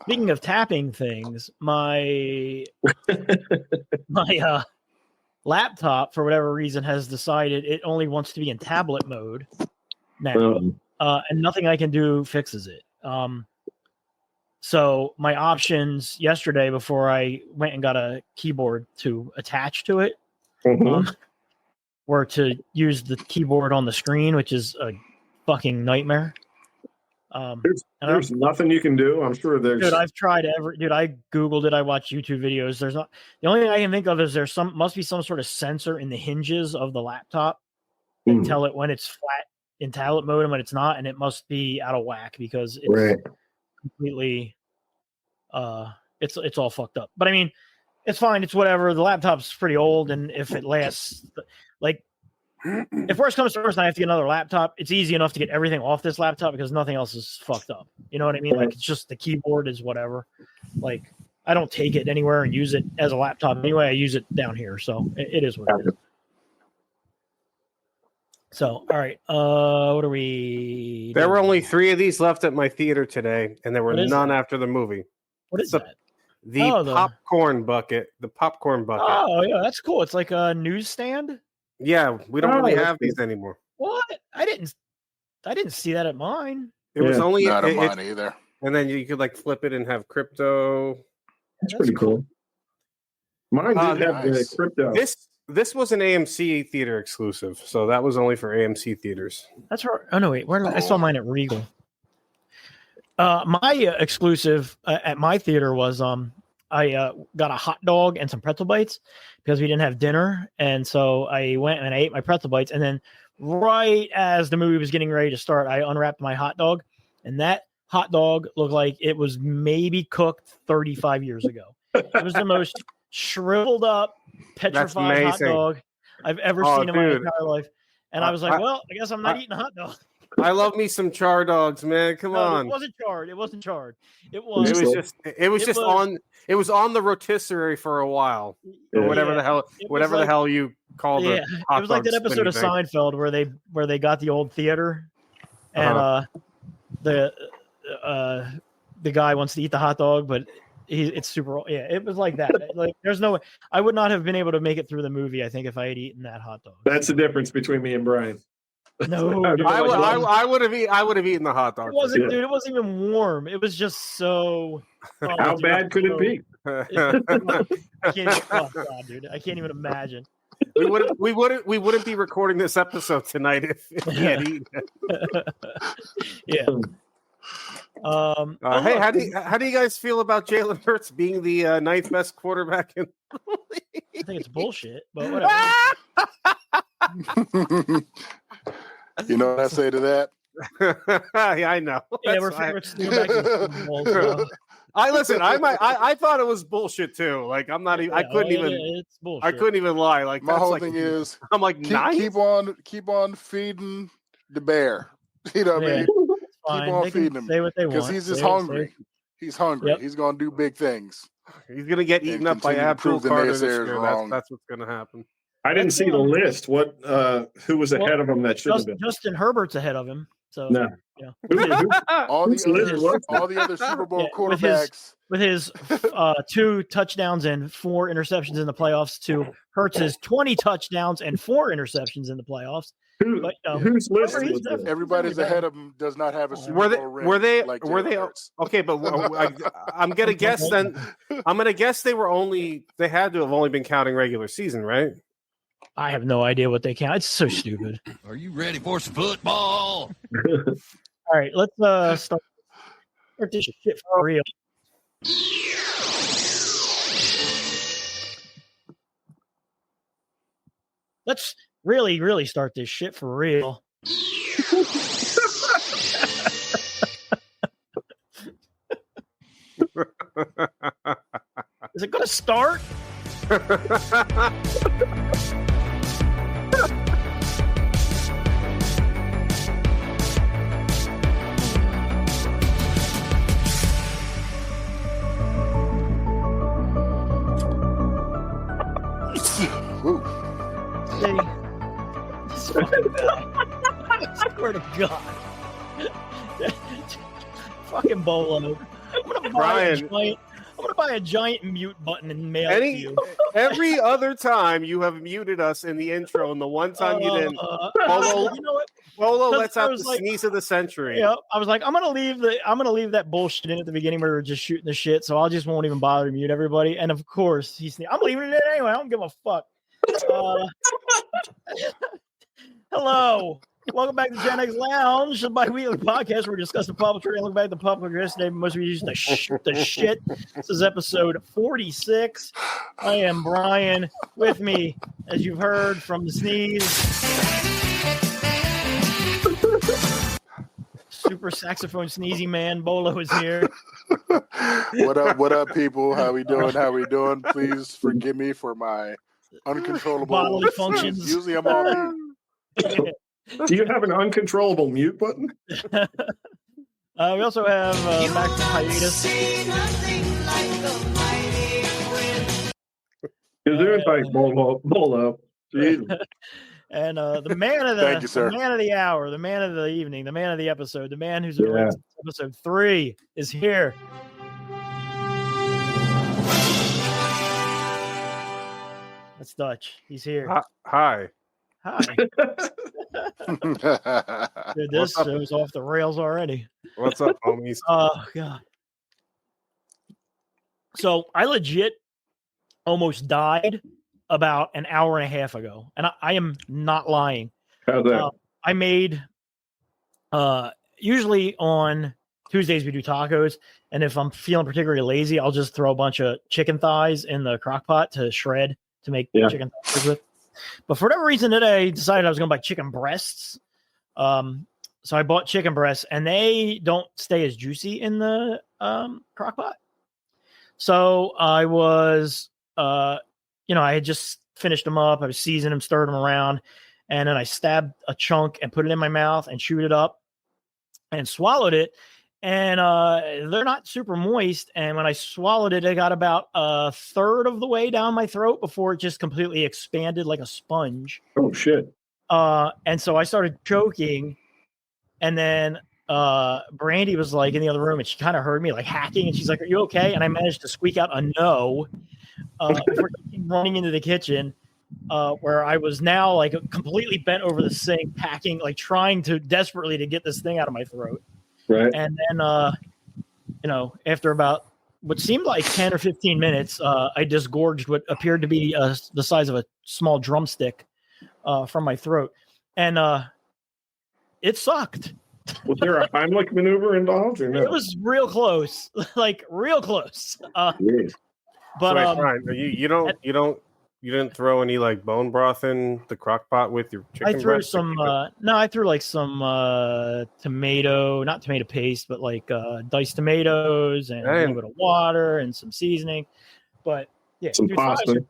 Speaking of tapping things, my laptop, for whatever reason, has decided it only wants to be in tablet mode now, and nothing I can do fixes it. So my options yesterday, before I went and got a keyboard to attach to it, were to use the keyboard on the screen, which is a fucking nightmare. There's nothing you can do. I'm sure there's. Dude, I've tried I Googled it. I watched YouTube videos. There's not. The only thing I can think of is must be some sort of sensor in the hinges of the laptop and tell it when it's flat in tablet mode and when it's not, and it must be out of whack because it's completely. It's all fucked up. But I mean, it's fine. It's whatever. The laptop's pretty old, and if it lasts, like. If worst comes to worst, and I have to get another laptop, it's easy enough to get everything off this laptop because nothing else is fucked up. You know what I mean? Like, it's just the keyboard is whatever. Like, I don't take it anywhere and use it as a laptop anyway. I use it down here, so it is what it is. So, all right. What are we? There were only 3 of these left at my theater today, and there were none after the movie. What is that? The popcorn bucket. The popcorn bucket. Oh, yeah, that's cool. It's like a newsstand. Yeah, we don't really have these anymore. What? I didn't see that at mine. It was only not at mine either. And then you could like flip it and have crypto. That's pretty cool. Mine did have the crypto. This was an AMC theater exclusive, so that was only for AMC theaters. That's right. Oh no, wait. I saw mine at Regal. My exclusive at my theater was I got a hot dog and some pretzel bites because we didn't have dinner. And so I went and I ate my pretzel bites. And then right as the movie was getting ready to start, I unwrapped my hot dog. And that hot dog looked like it was maybe cooked 35 years ago. It was the most shriveled up, petrified hot dog I've ever seen in my entire life. And I was like, well, I guess I'm not eating a hot dog. I love me some char dogs, man. Come on. It wasn't charred. It wasn't charred. It was on the rotisserie for a while. Or whatever the hell you call the hot it was like that episode of Seinfeld where they got the old theater and the guy wants to eat the hot dog, but it's super. Yeah, it was like that. Like, there's no way I would not have been able to make it through the movie. I think if I had eaten that hot dog. That's the difference between me and Brian. No, I would have eaten the hot dog. It wasn't, dude. It wasn't even warm. It was just so. How bad could it be? I can't. Oh God, dude! I can't even imagine. We wouldn't be recording this episode tonight if he had eaten it. Yeah. Hey, how do you guys feel about Jalen Hurts being the 9th best quarterback in the league? I think it's bullshit, but whatever. You know what I say to that? Yeah, I know. Yeah, we're back to the ball, so. I thought it was bullshit too. Like I'm not even. I couldn't even lie. Like my whole thing is, I'm like, keep on feeding the bear. You know what I mean? Keep on feeding him because he's just hungry. He's hungry. Yep. He's gonna do big things. He's gonna get eaten up by Abdul Carter this year. That's what's gonna happen. I didn't see the list. What? Who was ahead of him? That should have been Justin Herbert's ahead of him. So no. Yeah. all the other Super Bowl quarterbacks with his 2 touchdowns and 4 interceptions in the playoffs to Hurts's 20 touchdowns and 4 interceptions in the playoffs. Who's listed? Everybody's ahead of him does not have a Super Bowl ring. Were they? Okay, but I'm gonna guess then. I'm gonna guess they had to have only been counting regular season, right? I have no idea what they count. It's so stupid. Are you ready for some football? All right, let's start this shit for real. Let's really, really start this shit for real. Is it going to start? I swear to God. Fucking Bolo. I'm gonna Brian. I'm gonna buy a giant mute button and mail it to you. Every other time you have muted us in the intro, and the one time you didn't, Bolo, you know what? Bolo lets out the sneeze of the century. Yeah, I was like, I'm gonna leave that bullshit in at the beginning where we were just shooting the shit, so I just won't even bother to mute everybody. And of course, I'm leaving it in anyway. I don't give a fuck. Hello. Welcome back to Gen X Lounge, the bi-weekly podcast where we discuss the pop culture and look back at the pop culture yesterday. Most of you used to shoot the shit. This is episode 46. I am Brian. With me, as you've heard from the sneeze, super saxophone sneezy man, Bolo is here. What up, people? How we doing? Please forgive me for my uncontrollable bodily functions. Usually I'm on mute. Do you have an uncontrollable mute button? We also have Max Hiatus. Bolo. And the man of the Thank you, sir. the man of the hour, the man of the evening, the man of the episode, the man who's in episode 3 is here. That's Dutch. He's here. Hi. Dude, this show's off the rails already. What's up, homies? Oh God. So I legit almost died about an hour and a half ago, and I am not lying. How's that? I made usually on Tuesdays we do tacos, and if I'm feeling particularly lazy, I'll just throw a bunch of chicken thighs in the crock pot to shred to make chicken thighs with. But for whatever reason today, I decided I was going to buy chicken breasts. So I bought chicken breasts, and they don't stay as juicy in the crock pot. So I was, I had just finished them up. I was seasoning them, stirred them around, and then I stabbed a chunk and put it in my mouth and chewed it up and swallowed it. And they're not super moist. And when I swallowed it, I got about a third of the way down my throat before it just completely expanded like a sponge. Oh, shit. And so I started choking. And then Brandy was like in the other room, and she kind of heard me like hacking. And she's like, "Are you okay?" And I managed to squeak out a no before running into the kitchen, where I was now like completely bent over the sink, packing, like trying to desperately to get this thing out of my throat. Right. And then, after about what seemed like 10 or 15 minutes, I disgorged what appeared to be the size of a small drumstick from my throat. And it sucked. Was there a Heimlich maneuver involved? Or no? It was real close, like real close. But so wait, you didn't throw any like bone broth in the crock pot with your chicken? I threw some. I threw like some not tomato paste, but like diced tomatoes and a little bit of water and some seasoning. But yeah, some pasta.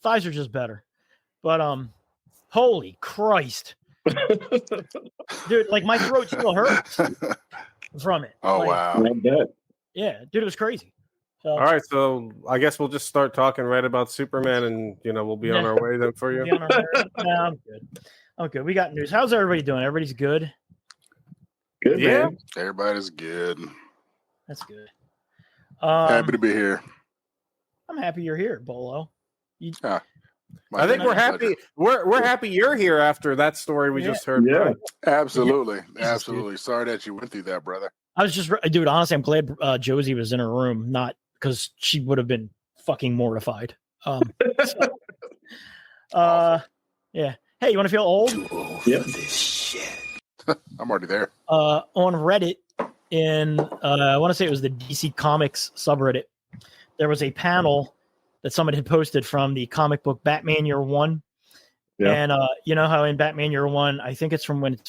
Thighs are just better. But holy Christ, dude! Like my throat still hurts from it. Oh like, wow! I bet. Yeah, dude, it was crazy. So, all right, so I guess we'll just start talking right about Superman, and we'll be on our way then for you. I'm good. I'm good. We got news. How's everybody doing? Everybody's good. Good, man. Everybody's good. That's good. Happy to be here. I'm happy you're here, Bolo. I think we're happy. We're happy you're here after that story we just heard. Yeah, absolutely. Sorry that you went through that, brother. I was just, dude. Honestly, I'm glad Josie was in her room, not because she would have been fucking mortified. Yeah. Hey, you want to feel old? Yep. I'm already there. On Reddit, I want to say it was the DC Comics subreddit, there was a panel that someone had posted from the comic book Batman Year One. Yeah. And you know how in Batman Year One, I think it's from when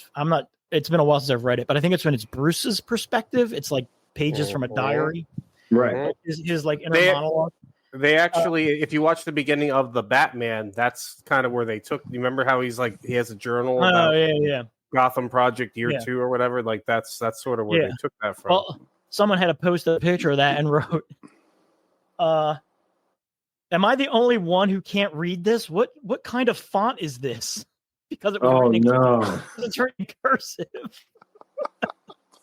it's been a while since I've read it, but I think it's when it's Bruce's perspective. It's like pages from a diary. Right. His like inner monologue. They actually, if you watch the beginning of the Batman, that's kind of where they took. You remember how he has a journal about Gotham Project Year 2 or whatever? Like that's sort of where they took that from. Well, someone had to post a picture of that and wrote, am I the only one who can't read this? What kind of font is this? Because it was written in cursive.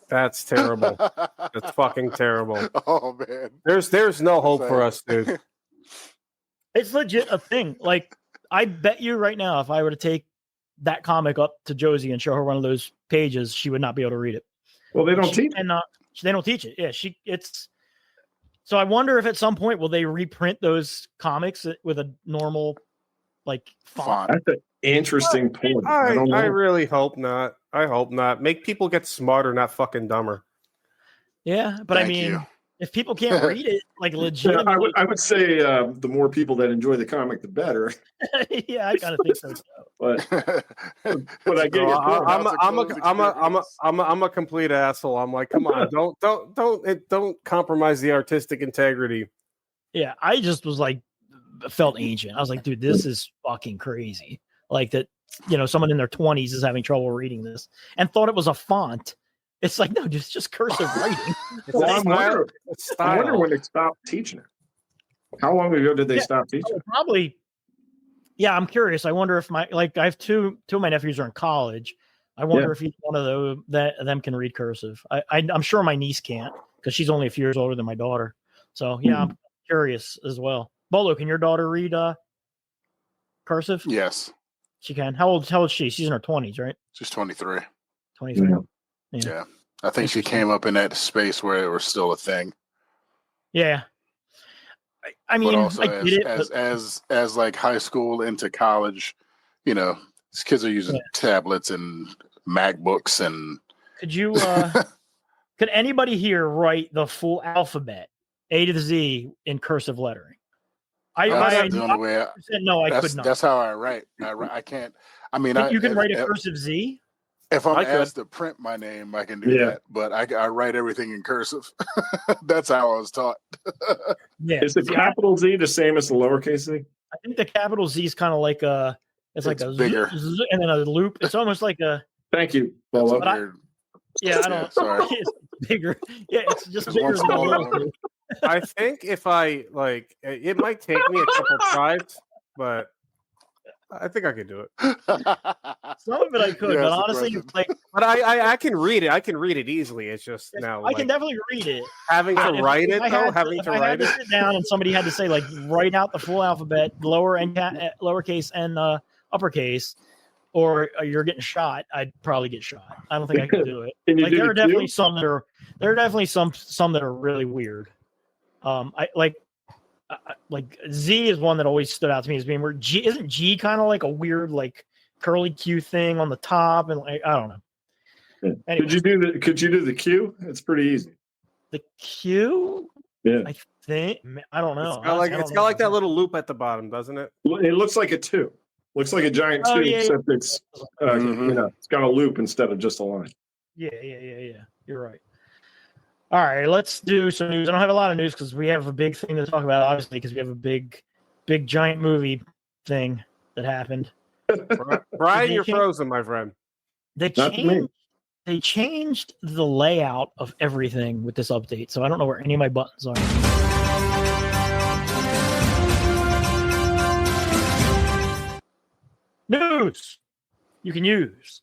That's terrible. That's fucking terrible. Oh man, there's no hope for us, dude. It's legit a thing. Like, I bet you right now, if I were to take that comic up to Josie and show her one of those pages, she would not be able to read it. Well, they don't teach it. They don't teach it. Yeah, so I wonder if at some point will they reprint those comics with a normal like font. That's an interesting point. I really hope not. I hope not. Make people get smarter, not fucking dumber. Yeah, but Thank I mean, you. if people can't read it, like legitimately, I would say the more people that enjoy the comic, the better. Yeah, I kind of think so. But I get I'm a complete asshole. I'm like, come on, don't compromise the artistic integrity. Yeah, I just was like, felt ancient. I was like, dude, this is fucking crazy. Like that, someone in their 20s is having trouble reading this and thought it was a font. It's like, no, just cursive writing. I wonder when they stopped teaching it. How long ago did they stop teaching? Probably. Yeah, I'm curious. I wonder if I have two of my nephews are in college. I wonder if each one of them can read cursive. I'm sure my niece can't because she's only a few years older than my daughter. So yeah, I'm curious as well. Bolo, can your daughter read cursive? Yes, she can. How old is she? She's in her 20s, right? She's 23. 23. Yeah. I think she came up in that space where it was still a thing. Yeah. I mean, also I get it, as like high school into college, these kids are using tablets and MacBooks and. Could anybody here write the full alphabet, A to the Z, in cursive lettering? I could not. That's how I write. I can't. I mean, you can write a cursive Z. If I'm asked to print my name, I can do that. But I write everything in cursive. That's how I was taught. Yeah. Is the capital Z the same as the lowercase z? I think the capital Z is kind of like it's like a bigger, and then a loop. It's almost like a. Thank you. I don't. Sorry. It's bigger. Yeah, it's just bigger than the I think if I it might take me a couple tries, but I think I could do it. Some of it I could, but honestly, but I can read it. I can read it easily. It's just now I can definitely read it. Having to write it though, having to write it. Sit down and somebody had to say write out the full alphabet, lowercase and uppercase, or you're getting shot. I'd probably get shot. I don't think I could do it. There are definitely some that are really weird. Z is one that always stood out to me as being weird. Isn't G kind of like a weird curly Q thing on the top and I don't know. Anyway. Could you do the Q? It's pretty easy. The Q? Yeah. I think I don't know. It's got like that little loop at the bottom, doesn't it? It looks like a 2. Looks like a giant 2, except it's it's got a loop instead of just a line. Yeah. You're right. All right, let's do some news. I don't have a lot of news because we have a big thing to talk about, obviously, because we have a big giant movie thing that happened. Brian, you're frozen, my friend. They changed the layout of everything with this update, so I don't know where any of my buttons are. News you can use.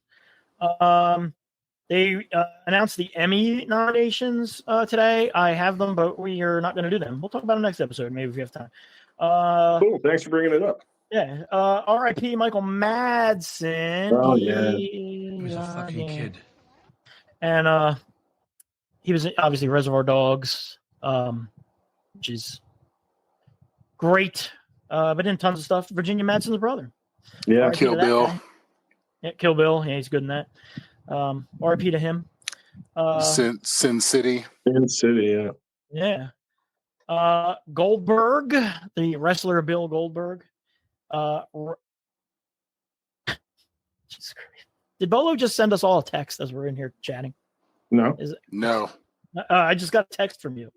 They announced the Emmy nominations today. I have them, but we are not going to do them. We'll talk about them next episode, maybe if we have time. Cool. Thanks for bringing it up. Yeah. R.I.P. Michael Madsen. Oh, yeah. He was a fucking kid. And he was obviously Reservoir Dogs, which is great, but in tons of stuff. Virginia Madsen's brother. Yeah. Kill Bill. Yeah, Kill Bill. Yeah, he's good in that. RP to him. Sin City. Sin City, yeah. Goldberg, the wrestler Bill Goldberg. Jesus Christ. Did Bolo just send us all a text as we're in here chatting? No. No. I just got a text from you.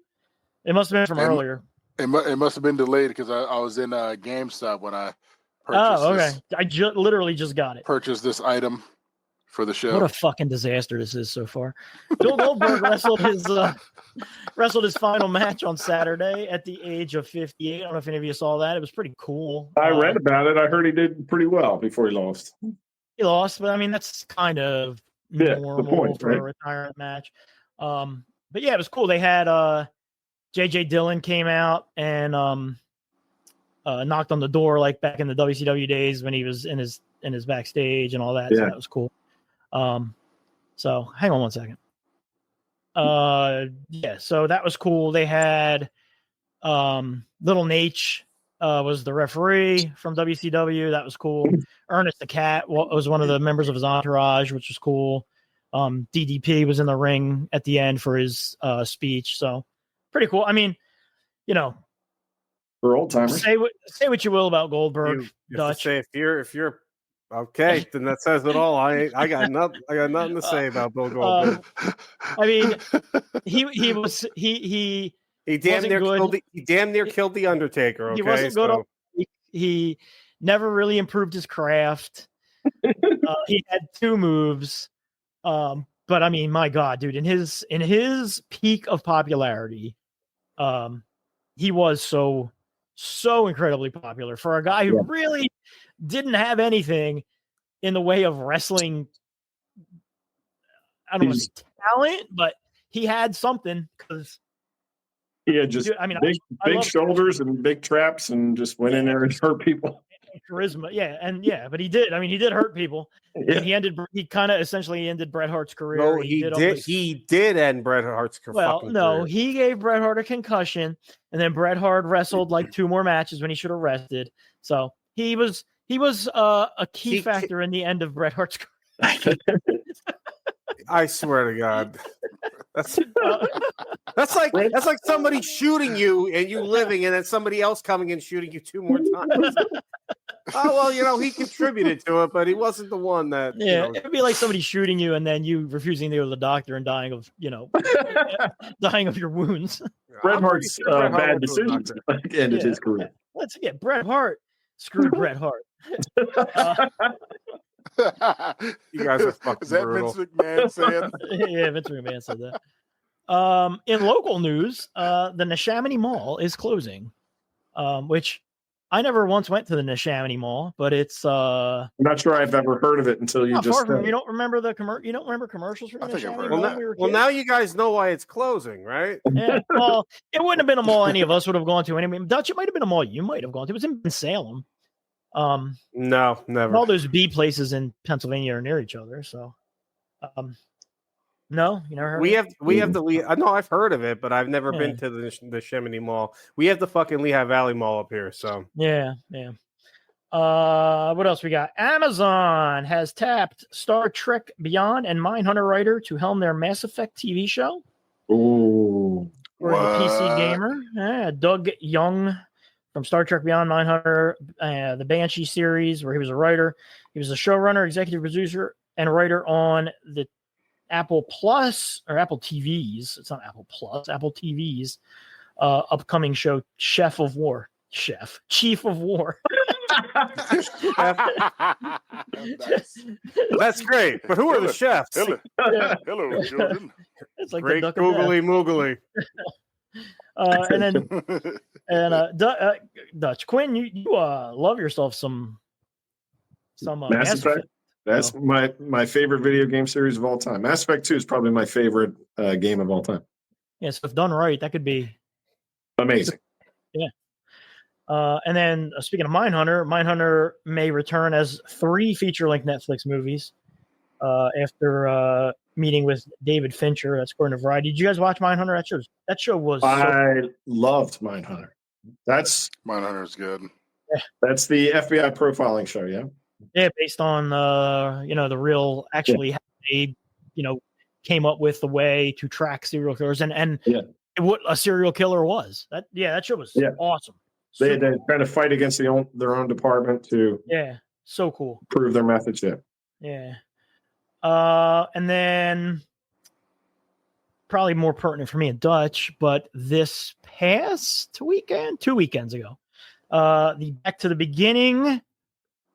It must have been from earlier. It must have been delayed because I was in GameStop when I purchased okay. I literally just got it. Purchased this item for the show. What a fucking disaster this is so far. Bill Goldberg wrestled his final match on Saturday at the age of 58. I don't know if any of you saw that. It was pretty cool. I read about it. I heard he did pretty well before he lost. He lost, but I mean that's kind of normal for a retirement match. But yeah, it was cool. They had JJ Dillon came out and knocked on the door like back in the WCW days when he was in his backstage and all that. Yeah. So that was cool. So hang on one second. Yeah, so that was cool. They had Little Nate was the referee from WCW. That was cool. Ernest the Cat was one of the members of his entourage, which was cool. DDP was in the ring at the end for his speech. So pretty cool. I mean, you know, for old timers, say what you will about Goldberg. Dutch. Say if you're okay, then that says it all. I got nothing to say about Bill Goldberg. I mean, he damn near killed the Undertaker. Okay, he wasn't good. He never really improved his craft. He had 2 moves, but I mean, my God, dude, in his peak of popularity, he was so incredibly popular for a guy who really didn't have anything in the way of wrestling. I don't want to say talent, but he had something because he had just big shoulders and big traps and just went in there and hurt people. Charisma, but he did. I mean, he did hurt people. Yeah. And he kind of essentially ended Bret Hart's career. No, he did end Bret Hart's career. Well, no, he gave Bret Hart a concussion, and then Bret Hart wrestled like 2 more matches when he should have rested. So he was a key factor in the end of Bret Hart's career. I swear to God. That's like somebody shooting you and you living, and then somebody else coming and shooting you 2 more times. Oh well, he contributed to it, but he wasn't the one that. Yeah, it'd be like somebody shooting you and then you refusing to go to the doctor and dying of dying of your wounds. Bret Hart's bad decisions ended his career. Let's get Bret Hart. Screw Bret Hart. You guys are fucking Is that brutal. Vince McMahon saying? Yeah, Vince McMahon said that. In local news, the Neshaminy Mall is closing, which I never once went to the Neshaminy Mall, but it's. I'm not sure I've ever heard of it until you just. You don't remember you don't remember commercials from Neshaminy Mall? Well, now you guys know why it's closing, right? Yeah. Well, it wouldn't have been a mall any of us would have gone to anyway. Dutch, it might have been a mall you might have gone to. It was in Salem. No, never. All those B places in Pennsylvania are near each other, so. No, you never heard. We have the no, I've heard of it, but I've never been to the Chamonix Mall. We have the fucking Lehigh Valley Mall up here, so yeah. What else we got? Amazon has tapped Star Trek Beyond and Mindhunter writer to helm their Mass Effect TV show. Ooh, for the PC gamer. Yeah, Doug Young from Star Trek Beyond, Mindhunter, the Banshee series, where he was a writer. He was a showrunner, executive producer, and writer on the Apple Plus or Apple TVs. It's not Apple Plus, Apple TVs. Upcoming show, Chief of War. That's great. But who are the chefs? Hello, children. It's like great googly moogly. Dutch Quinn, you love yourself some Mass Effect. That's my favorite video game series of all time. Mass Effect 2 is probably my favorite game of all time. Yeah, so if done right, that could be amazing. Yeah. And then speaking of Mindhunter may return as 3 feature-length Netflix movies after meeting with David Fincher. That's according to Variety. Did you guys watch Mindhunter? That show was. I loved Mindhunter. Mindhunter's good. Yeah. That's the FBI profiling show. Yeah. Yeah, based on the real actually how they came up with the way to track serial killers and what a serial killer was. That show was awesome. They had to kind of fight against their own department to so cool prove their methods. Yeah. And then probably more pertinent for me and Dutch, but this past 2 weekends ago, the Back to the Beginning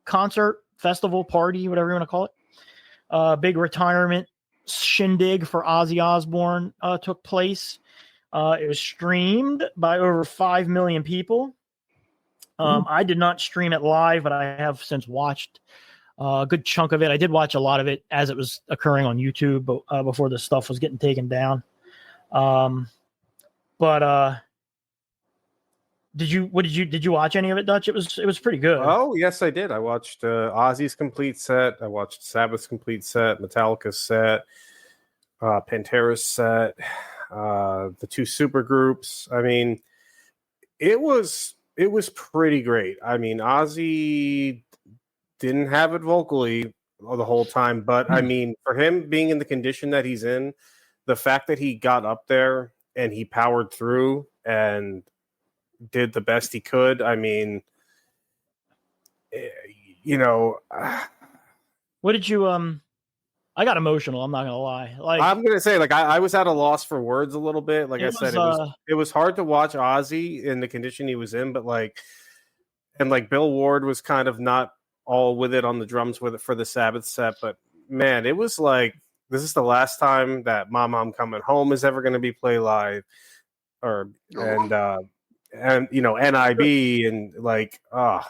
concert, festival, party, whatever you want to call it, big retirement shindig for Ozzy Osbourne took place. It was streamed by over 5 million people. I did not stream it live, but I have since watched a good chunk of it. I did watch a lot of it as it was occurring on YouTube, but before the stuff was getting taken down. But did you watch any of it, Dutch? It was pretty good. Oh yes, I did. I watched Ozzy's complete set. I watched Sabbath's complete set, Metallica's set, Pantera's set, the two super groups. I mean, it was pretty great. I mean, Ozzy didn't have it vocally the whole time, but I mean, for him being in the condition that he's in, the fact that he got up there and he powered through and did the best he could. I mean, you know, what did you I got emotional. I'm not gonna lie. Like I'm gonna say, like I was at a loss for words a little bit. Like I said, it was hard to watch Ozzy in the condition he was in, but like Bill Ward was kind of not all with it on the drums with it for the Sabbath set. But man, it was like this is the last time that "Mom, I'm Coming Home" is ever going to be played live, and you know NIB and like all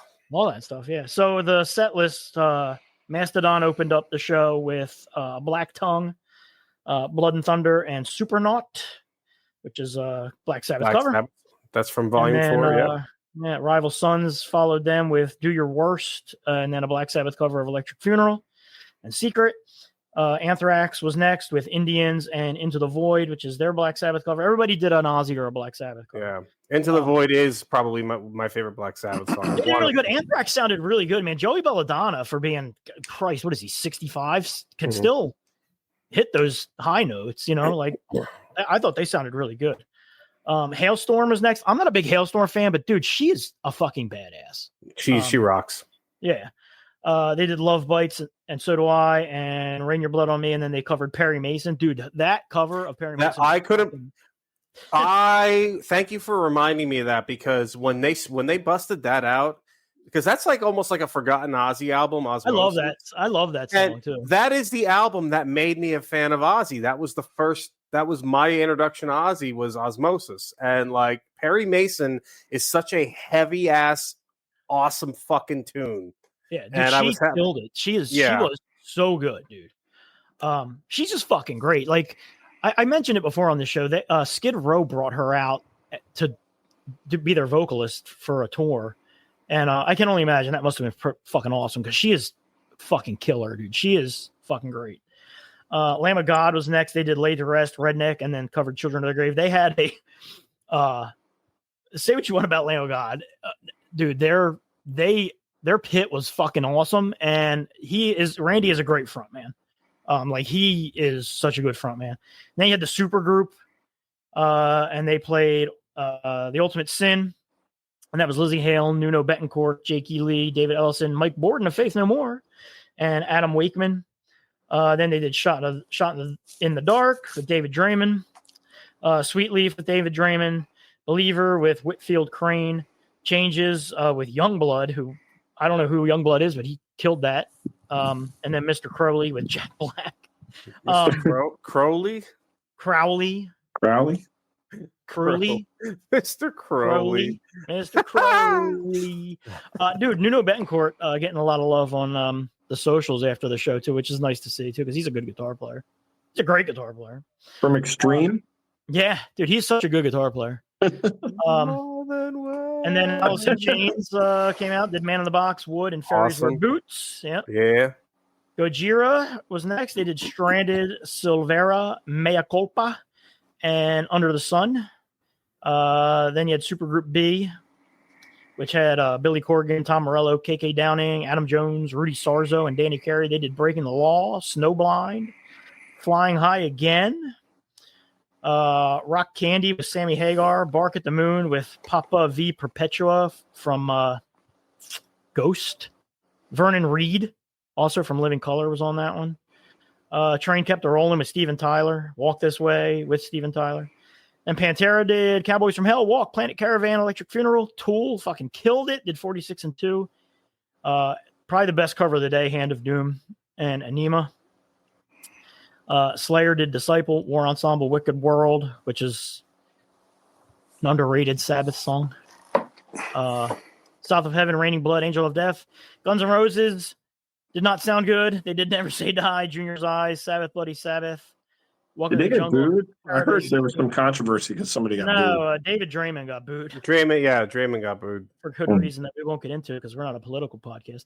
that stuff. Yeah. So the set list. Mastodon opened up the show with Black Tongue, Blood and Thunder, and Supernaut, which is a Black Sabbath cover. Sabbath. That's from Volume 4, yeah. Rival Sons followed them with Do Your Worst, and then a Black Sabbath cover of Electric Funeral and Secret. Anthrax was next with Indians and Into the Void, which is their Black Sabbath cover. Everybody did an Ozzy or a Black Sabbath cover. Yeah. Into the Void is probably my favorite Black Sabbath song. They did really good. Anthrax sounded really good, man. Joey Belladonna, for being, Christ, what is he, 65, can still hit those high notes, you know? Like, I thought they sounded really good. Hailstorm was next. I'm not a big Hailstorm fan, but dude, she is a fucking badass. She rocks. Yeah. They did Love Bites, and so do I, and Rain Your Blood on Me, and then they covered Perry Mason. Dude, that cover of Perry Mason. I thank you for reminding me of that, because when they busted that out, because that's like almost like a forgotten Ozzy album. Osmosis. I love that song too. That is the album that made me a fan of Ozzy. That was my introduction to Ozzy, was Osmosis. And like Perry Mason is such a heavy ass, awesome fucking tune. Yeah, dude, she killed it. She was so good, dude. She's just fucking great. Like I mentioned it before on the show that Skid Row brought her out to be their vocalist for a tour, and I can only imagine that must have been fucking awesome, because she is fucking killer, dude. She is fucking great. Lamb of God was next. They did Laid to Rest, Redneck, and then covered Children of the Grave. They had a say what you want about Lamb of God, dude. Their pit was fucking awesome, and Randy is a great front man. Like he is such a good front man. And then you had the super group, and they played The Ultimate Sin, and that was Lizzie Hale, Nuno Betancourt, Jakey Lee, David Ellison, Mike Borden of Faith No More, and Adam Wakeman. Then they did Shot in the Dark with David Draymond, Sweet Leaf with David Draymond, Believer with Whitfield Crane, Changes with Youngblood, who I don't know who Youngblood is, but he killed that. And then Mr. Crowley with Jack Black. Crowley? Mr. Crowley. Mr. Crowley. Dude, Nuno Betancourt getting a lot of love on the socials after the show, too, which is nice to see, too, because he's a good guitar player. He's a great guitar player. From Extreme? Yeah, dude, he's such a good guitar player. And then Alice in Chains came out, did Man in the Box, Wood, and Fairies Wear Boots. Yep. Yeah. Gojira was next. They did Stranded, Silvera, Mea Culpa, and Under the Sun. Then you had Supergroup B, which had Billy Corgan, Tom Morello, KK Downing, Adam Jones, Rudy Sarzo, and Danny Carey. They did Breaking the Law, Snowblind, Flying High Again, Rock Candy with Sammy Hagar, Bark at the Moon with Papa V Perpetua from Ghost, Vernon Reed, also from Living Color, was on that one. Train Kept a Rolling with Steven Tyler, Walk This Way with Steven Tyler. And Pantera did Cowboys from Hell, Walk, Planet Caravan, Electric Funeral, Tool, fucking killed it, did 46 and 2. Probably the best cover of the day, Hand of Doom and Anima. Slayer did Disciple, War Ensemble, Wicked World, which is an underrated Sabbath song. South of Heaven, Raining Blood, Angel of Death. Guns N' Roses did not sound good. They did Never Say Die, Junior's Eyes, Sabbath, Bloody Sabbath. Welcome Did they to the get Jungle. booed? I heard there was some controversy because somebody got booed. No, David Draymond got booed. Draymond got booed. For good reason that we won't get into because we're not a political podcast.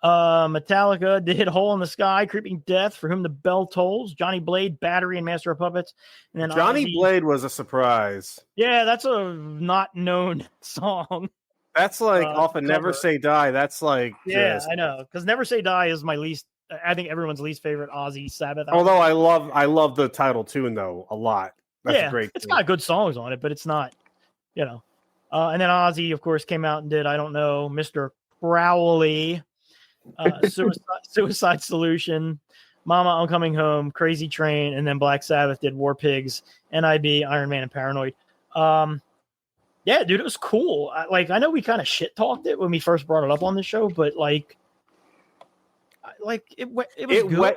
Metallica did Hole in the Sky, Creeping Death, For Whom the Bell Tolls, Johnny Blade, Battery, and Master of Puppets. And then Johnny Blade was a surprise. Yeah, that's a not known song. That's like off of Never Say Die. That's like I know, because Never Say Die is my least. I think everyone's least favorite Ozzy Sabbath album. Although I love the title tune though a lot. That's great. It's got good songs on it, but it's not, And then Ozzy, of course, came out and did I don't know, Mr. Crowley, Suicide Solution, Mama, I'm Coming Home, Crazy Train, and then Black Sabbath did War Pigs, NIB, Iron Man, and Paranoid. Yeah, dude, it was cool. I know we kind of shit talked it when we first brought it up on the show, but it was good.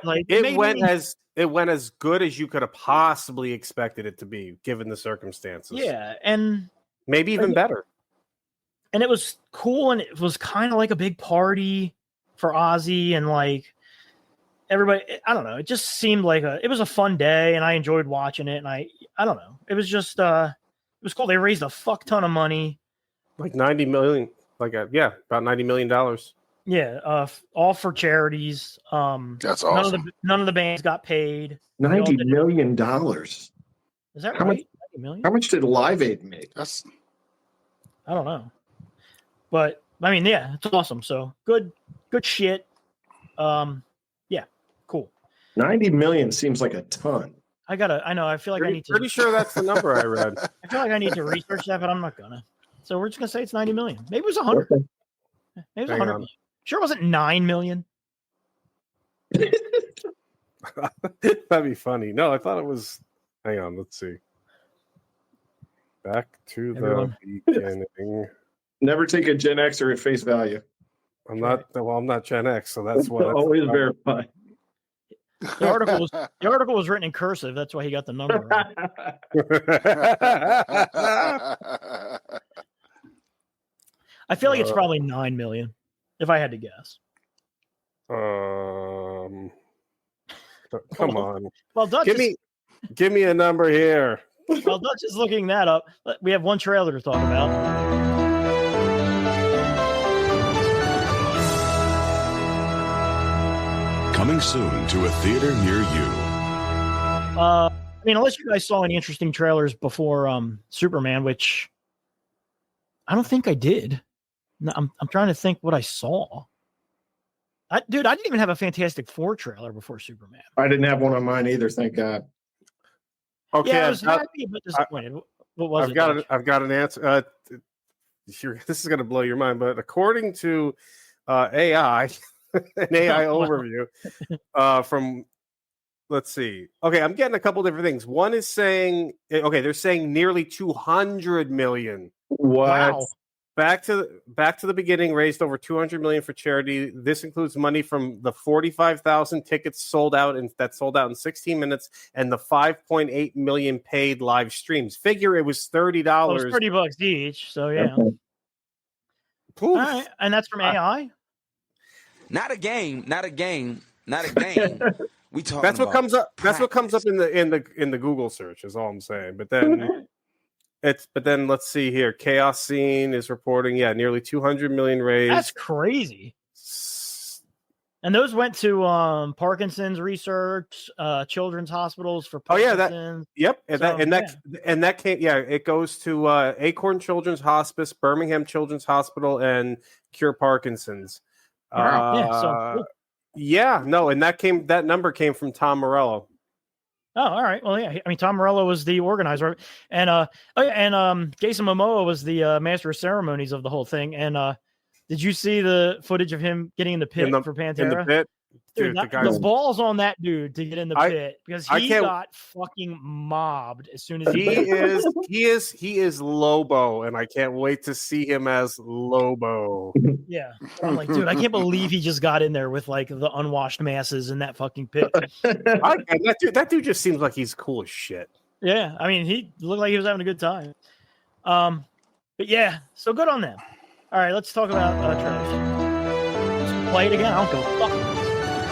It went as good as you could have possibly expected it to be, given the circumstances. Yeah, and maybe even better. And it was cool, and it was kind of like a big party for Ozzy, and everybody. I don't know. It just seemed like it was a fun day, and I enjoyed watching it. And I don't know. It was just it was cool. They raised a fuck ton of money, like $90 million. About $90 million. Yeah, all for charities. That's awesome. None of the bands got paid. $90 million. Is that right? Much, $90 million? How much did Live Aid make? I don't know. But I mean, yeah, it's awesome. So good shit. Yeah, cool. 90 million seems like a ton. I know. I feel like I need to. Pretty sure that's the number I read. I feel like I need to research that, but I'm not gonna. So we're just gonna say it's 90 million. Maybe it was 100. Okay. Maybe it was 100 million. Sure, it wasn't 9 million. That'd be funny. No, I thought it was. Hang on, let's see. Back to the beginning. Never take a Gen Xer at face value. I'm not Gen X, so that's what. Always verify. The article was written in cursive. That's why he got the number right. I feel like it's probably 9 million, if I had to guess. Come on. Well, Dutch give me a number here. Well, Dutch is looking that up. We have one trailer to talk about. Coming soon to a theater near you. I mean, unless you guys saw any interesting trailers before Superman, which I don't think I did. No, I'm trying to think what I saw. I didn't even have a Fantastic Four trailer before Superman. I didn't have one on mine either, thank God. Okay, yeah, I was happy but disappointed. What was I've got an answer. This is going to blow your mind, but according to AI, an AI overview from, let's see. Okay, I'm getting a couple different things. One is saying, they're saying nearly 200 million. What? Wow. Back to the beginning, raised over 200 million for charity. This includes money from the 45,000 tickets sold out in 16 minutes, and the 5.8 million paid live streams. Figure it was $30. It was $30 each. So yeah. All right, and that's from AI. Not a game. We talking. That's what comes up. Practice. That's what comes up in the Google search. Is all I'm saying. But then let's see here. Chaos Scene is reporting, nearly 200 million raised. That's crazy. And those went to Parkinson's research, children's hospitals for Parkinson's. And that came. Yeah, it goes to Acorn Children's Hospice, Birmingham Children's Hospital, and Cure Parkinson's. Cool. And that number came from Tom Morello. Oh, all right. Well, yeah. I mean, Tom Morello was the organizer, and Jason Momoa was the master of ceremonies of the whole thing. And did you see the footage of him getting in the pit for Pantera? In the pit? Dude, the balls on that dude to get in the pit because he got fucking mobbed as soon as he is Lobo, and I can't wait to see him as Lobo. Yeah, I'm like, dude, I can't believe he just got in there with like the unwashed masses in that fucking pit. That dude just seems like he's cool as shit. Yeah, I mean, he looked like he was having a good time. But yeah, so good on them. All right, let's talk about trailers. Let's play it again. I don't go fuck.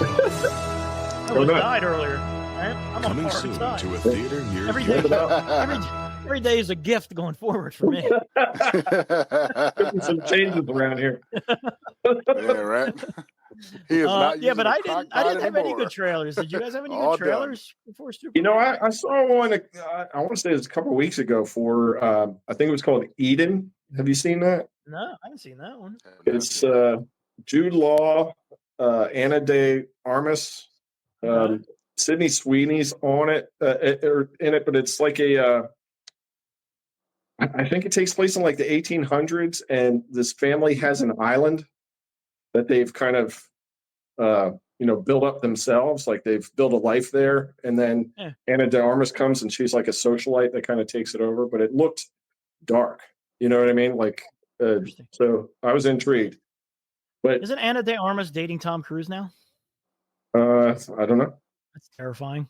I died earlier. All I'm Coming soon to a theater near you. Every day is a gift going forward for me. Some changes around here. Yeah, right. He is not. But I didn't have any good trailers. Did you guys have any good trailers before Super Bowl? I saw one. I want to say it was a couple of weeks ago for. I think it was called Eden. Have you seen that? No, I haven't seen that one. It's Jude Law, Ana de Armas, Sydney Sweeney's on it, or in it, but it's like a. I think it takes place in like the 1800s, and this family has an island that they've kind of, built up themselves. Like they've built a life there, and then Ana de Armas comes, and she's like a socialite that kind of takes it over. But it looked dark. You know what I mean? Like, so I was intrigued. But isn't Ana de Armas dating Tom Cruise now? I don't know. That's terrifying.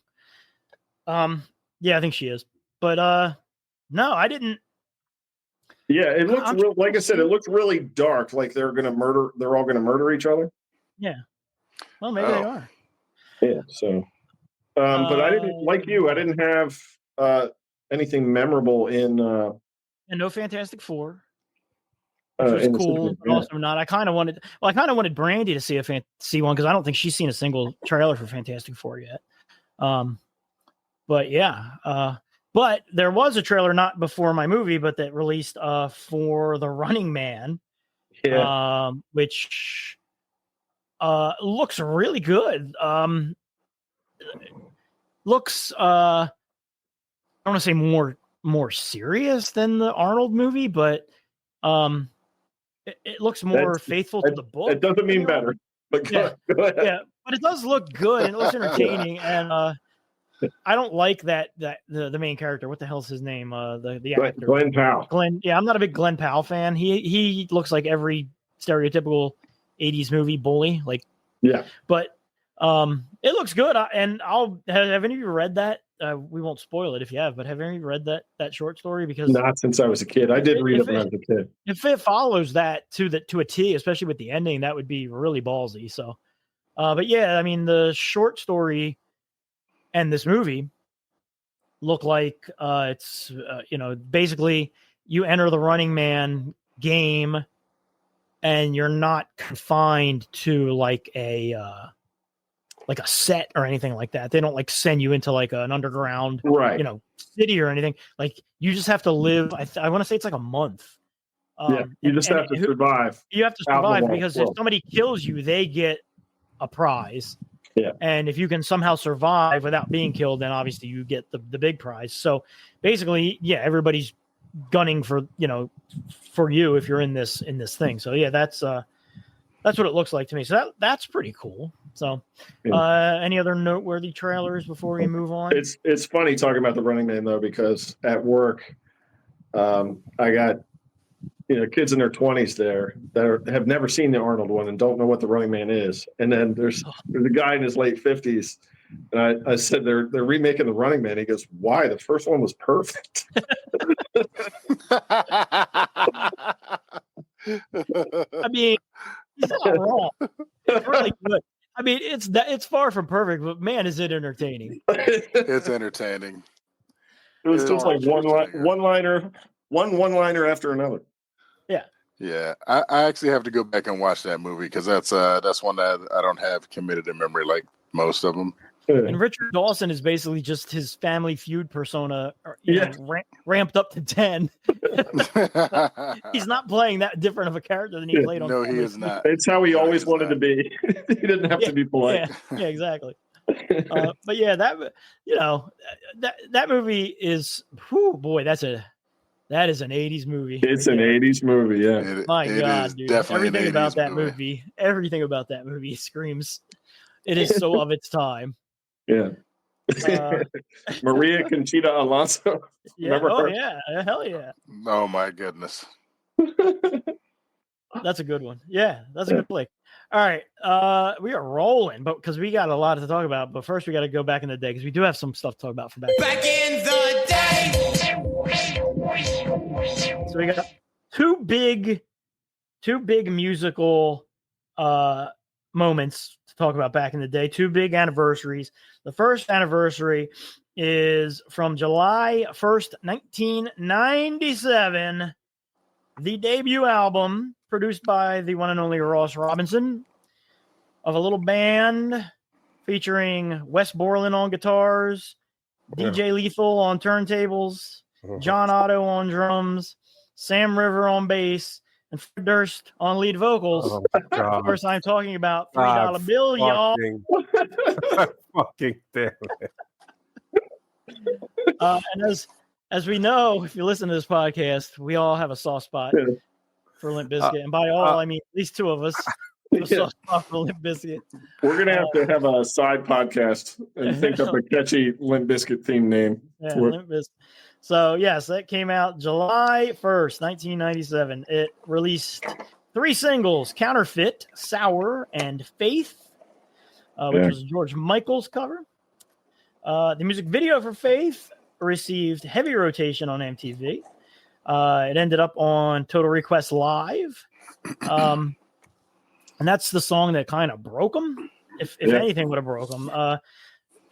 Yeah, I think she is. But no, I didn't. Yeah, it looked like I said, it looked really dark. Like they're all going to murder each other. Yeah. Well, maybe they are. Yeah. So, but I didn't like you. I didn't have anything memorable in. And no Fantastic Four. Which was cool, but also not. I kind of wanted Brandy to see one because I don't think she's seen a single trailer for Fantastic Four yet. But yeah. But there was a trailer not before my movie, but that released for The Running Man, which looks really good. Looks I don't want to say more serious than the Arnold movie, but it looks more faithful to the book. It doesn't mean better, but go ahead. Yeah, but it does look good and it looks entertaining and. I don't like that the main character. What the hell's his name? The actor Glenn Powell. Yeah, I'm not a big Glenn Powell fan. He looks like every stereotypical 80s movie bully. Like but it looks good. And have any of you read that? We won't spoil it if you have, but have any of you read that short story? Because not since I was a kid. I did read it when I was a kid. If it follows that to a T, especially with the ending, that would be really ballsy. So, but yeah, I mean the short story. And this movie look like it's basically you enter the Running Man game, and you're not confined to like a set or anything like that. They don't like send you into like an underground city or anything. Like you just have to live. I want to say it's like a month. You just have to survive. You have to survive because if somebody kills you, they get a prize. Yeah. And if you can somehow survive without being killed, then obviously you get the big prize. So basically, everybody's gunning for you if you're in this thing. So yeah, that's what it looks like to me. So that's pretty cool. So any other noteworthy trailers before we move on? It's funny talking about the Running Man though, because at work, I got kids in their 20s there that have never seen the Arnold one and don't know what the Running Man is. And then there's a guy in his late 50s, and I said they're remaking the Running Man. He goes, "Why? The first one was perfect." I mean, he's not wrong. It's really good. I mean, it's far from perfect, but man, is it entertaining! It's entertaining. It was just like one-liner after another. Yeah. I actually have to go back and watch that movie because that's one that I don't have committed in memory like most of them. And Richard Dawson is basically just his Family Feud persona, ramped up to 10. He's not playing that different of a character than he played on. No, he is not. It's how he always wanted to be. He didn't have to be polite. Yeah, exactly. But yeah, that movie is. Whew, boy, that is an 80s movie. It's an 80s movie, yeah. My God, dude. Everything about that movie screams. It is so of its time. Yeah. Maria Conchita Alonso. Remember her? Yeah. Hell yeah. Oh, my goodness. That's a good one. Yeah, that's a good flick. All right. We are rolling, but because we got a lot to talk about. But first, we got to go back in the day because we do have some stuff to talk about from back in the day. So we got two big musical moments to talk about back in the day. Two big anniversaries. The first anniversary is from July 1st, 1997. The debut album, produced by the one and only Ross Robinson, of a little band featuring Wes Borland on guitars, DJ Lethal on turntables, John Otto on drums, Sam River on bass, and Fred Durst on lead vocals. Of course, I'm talking about $3 Bill, y'all. Fucking damn it. And as we know, if you listen to this podcast, we all have a soft spot for Limp Bizkit. And by all, I mean at least two of us have a soft spot for Limp Bizkit. We're going to have a side podcast and think up a catchy Limp Bizkit theme name. Yeah, Limp Bizkit. So, yes, that came out July 1st, 1997. It released 3 singles, Counterfeit, Sour, and Faith, which was George Michael's cover. The music video for Faith received heavy rotation on MTV. It ended up on Total Request Live. And that's the song that kind of broke them, if anything would have broke them.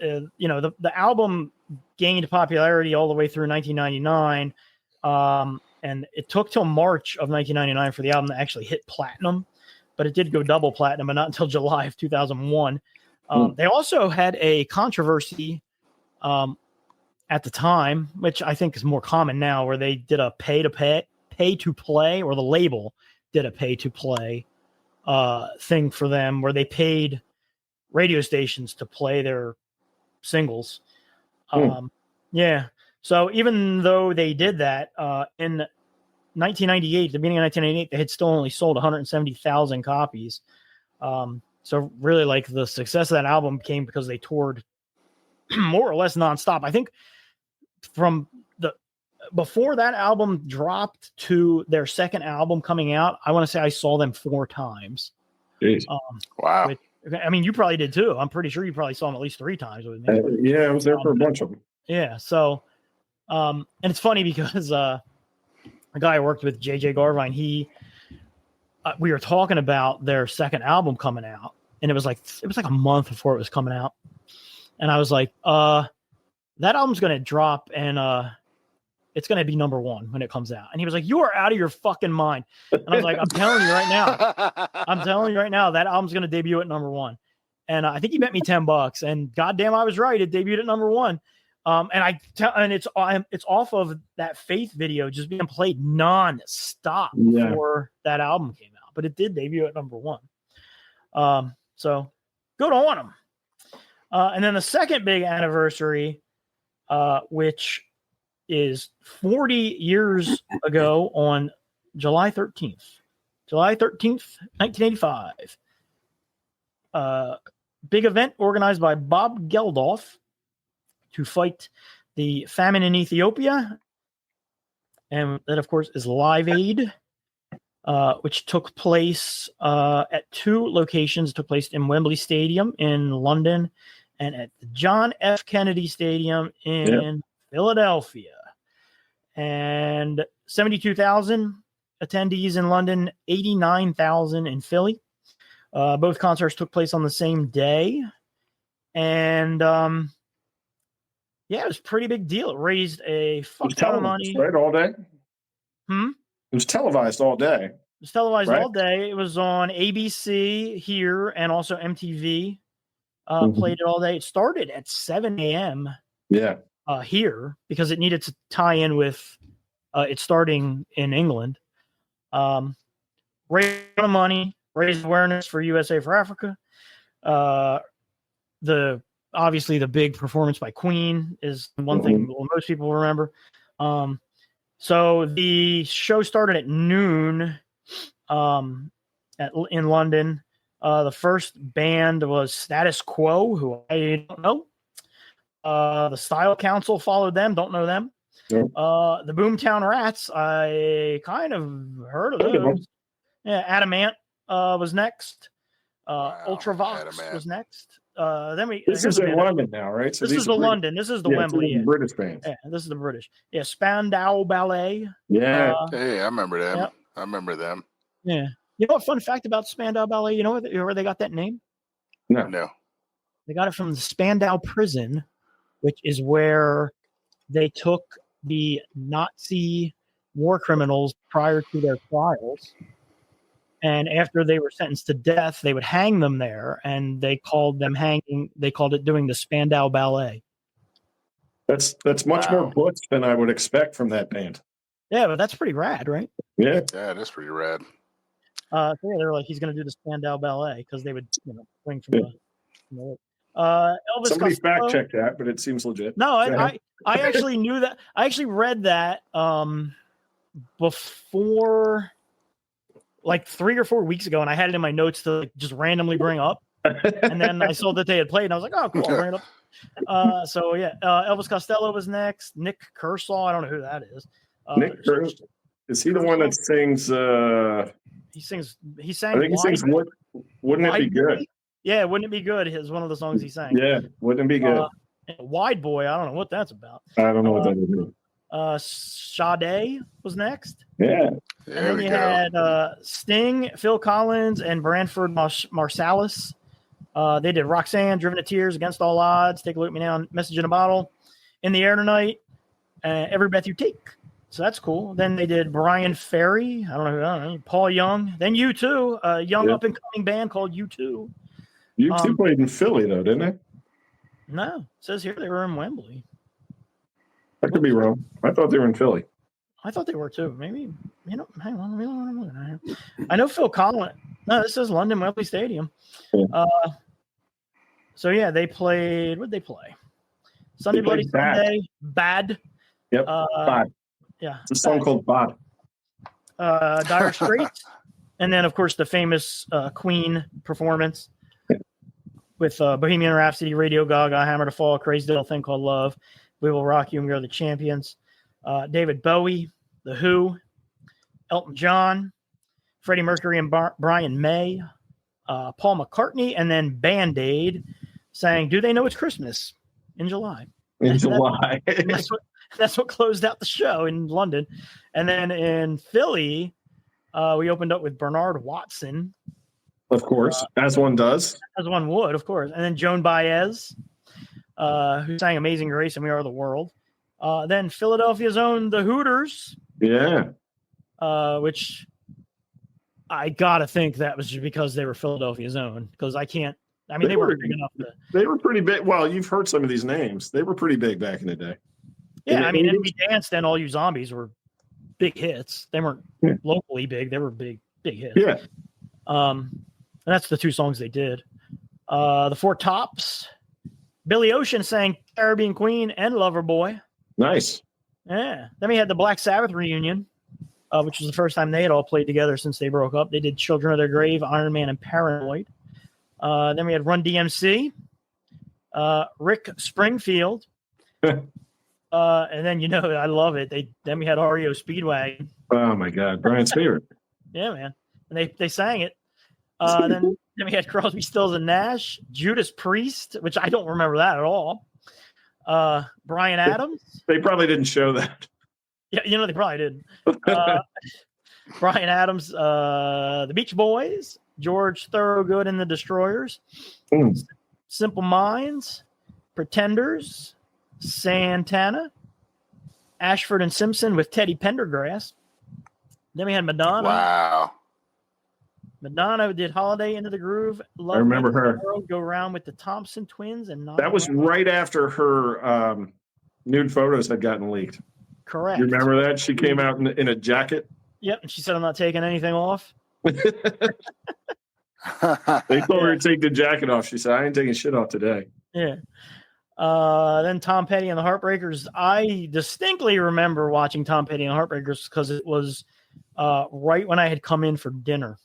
The album gained popularity all the way through 1999. And it took till March of 1999 for the album to actually hit platinum. But it did go double platinum, but not until July of 2001. They also had a controversy at the time, which I think is more common now, where they did a pay to play, or the label did a pay to play thing for them, where they paid radio stations to play their singles. So even though they did that in 1998, the beginning of 1998, they had still only sold 170,000 copies. So really, like, the success of that album came because they toured more or less nonstop. I think from before that album dropped to their second album coming out, I want to say I saw them 4 times. Jeez. Wow. I mean, you probably did too. I'm pretty sure you probably saw them at least 3 times with me. I was there for a bunch of them. Yeah. So, and it's funny because a guy I worked with, JJ Garvine, we were talking about their second album coming out, and it was like a month before it was coming out. And I was like, that album's going to drop, and it's going to be number 1 when it comes out. And he was like, you are out of your fucking mind. And I was like, I'm telling you right now, that album's going to debut at number 1. And I think he bet me $10, and goddamn, I was right. It debuted at number 1. And it's off of that Faith video just being played non-stop before that album came out, but it did debut at number 1. So good on them. And then the second big anniversary, which is 40 years ago on July 13th, 1985. Big event organized by Bob Geldof to fight the famine in Ethiopia. And that, of course, is Live Aid, which took place at 2 locations. It took place in Wembley Stadium in London and at the John F. Kennedy Stadium in Philadelphia. And 72,000 attendees in London, 89,000 in Philly. Both concerts took place on the same day. And it was a pretty big deal. It raised a fuck ton of money. Right, all day? It was televised all day. It was televised all day. It was on ABC here and also MTV. Played it all day. It started at 7 a.m. Here because it needed to tie in with it starting in England. Raised a lot of money, raised awareness for USA for Africa. Obviously the big performance by Queen is one thing most people remember. So the show started at noon in London. The first band was Status Quo, who I don't know. The Style Council followed them. Don't know them. The Boomtown Rats, I kind of heard of those. Yeah, Adamant was next. Ultravox was next. This is in London now, right? So this is the London. This is the Wembley. British band. Yeah, this is the British. Yeah, Spandau Ballet. Yeah. Hey, I remember them. Yep. I remember them. Yeah. You know what? Fun fact about Spandau Ballet. You know where they got that name? No. They got it from the Spandau prison, which is where they took the Nazi war criminals prior to their trials. And after they were sentenced to death, they would hang them there, and they called them hanging. They called it doing the Spandau Ballet. That's much more butch than I would expect from that band. Yeah, but that's pretty rad, right? Yeah, that's pretty rad. So yeah, they're like, he's going to do the Spandau Ballet because they would, bring from the Elvis Somebody Costello. fact checked that, but it seems legit. No, I actually knew that. I actually read that before, like 3 or 4 weeks ago, and I had it in my notes to just randomly bring up. And then I saw that they had played, and I was like, "Oh, cool, I'll bring it up." So yeah, Elvis Costello was next. Nick Kershaw, I don't know who that is. Nick Kershaw, is he the one that sings? He sang. I think he sings. Wouldn't it be good? Yeah, wouldn't it be good? Is one of the songs he sang. Yeah, wouldn't it be good? Wide Boy, I don't know what that's about. I don't know what that is. Sade was next. Yeah. And then you had Sting, Phil Collins, and Branford Marsalis. They did Roxanne, Driven to Tears, Against All Odds, Take a Look at Me Now, Message in a Bottle, In the Air Tonight, Every Breath You Take. So that's cool. Then they did Brian Ferry. I don't know, Paul Young. Then U2, a young up-and-coming band called U2. U2 played in Philly, though, didn't they? No. It says here they were in Wembley. I could be wrong. I thought they were in Philly. I thought they were too. Maybe, hang on. I know Phil Collins. No, this is London Wembley Stadium. Yeah. So yeah, they played. What did they play? Sunday Bloody Sunday. Bad. Yep. Bad. Yeah. It's a song called Bad. Dire Straits, and then of course the famous Queen performance with Bohemian Rhapsody, Radio Gaga, Hammer to Fall, Crazy Little Thing Called Love, We Will Rock You, and We Are the Champions. David Bowie, The Who, Elton John, Freddie Mercury and Brian May, Paul McCartney, and then Band-Aid sang "Do They Know It's Christmas" in July. July. That's what closed out the show in London. And then in Philly, we opened up with Bernard Watson. Of course, as one does. As one would, of course. And then Joan Baez, who sang Amazing Grace and We Are the World. Then Philadelphia's own The Hooters. Yeah. Which I got to think that was just because they were Philadelphia's own. Because they weren't big enough. They were pretty big. Well, you've heard some of these names. They were pretty big back in the day. Yeah, and We Danced and All You Zombies were big hits. They weren't locally big. They were big hits. Yeah. And that's the two songs they did. The Four Tops. Billy Ocean sang Caribbean Queen and Loverboy. Nice. Yeah. Then we had the Black Sabbath reunion, which was the first time they had all played together since they broke up. They did Children of Their Grave, Iron Man, and Paranoid. Then we had Run DMC, Rick Springfield. And then, I love it. Then we had REO Speedwagon. Oh, my God. Brian's favorite. Yeah, man. And they sang it. Then we had Crosby, Stills, and Nash, Judas Priest, which I don't remember that at all. Bryan Adams. They probably didn't show that. Yeah, they probably did. Bryan Adams, the Beach Boys, George Thorogood and the Destroyers, Simple Minds, Pretenders, Santana, Ashford and Simpson with Teddy Pendergrass. Then we had Madonna. Wow. Madonna did Holiday Into the Groove. I remember her. World Go Round with the Thompson Twins. And that was right after her nude photos had gotten leaked. Correct. You remember that? She came out in a jacket. Yep. And she said, "I'm not taking anything off." They told her to take the jacket off. She said, "I ain't taking shit off today." Yeah. Then Tom Petty and the Heartbreakers. I distinctly remember watching Tom Petty and the Heartbreakers because it was right when I had come in for dinner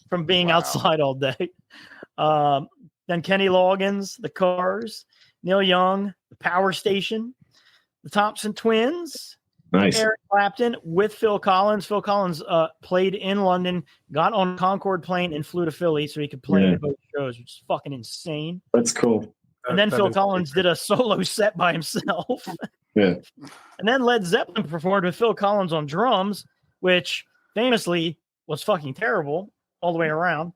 from being outside all day. Then Kenny Loggins, the Cars, Neil Young, the Power Station, the Thompson Twins, nice. Eric Clapton with Phil Collins. Phil Collins played in London, got on a Concorde plane and flew to Philly so he could play in both shows, which is fucking insane. That's cool. And then Phil Collins did a solo set by himself. Yeah. And then Led Zeppelin performed with Phil Collins on drums, which famously was fucking terrible all the way around.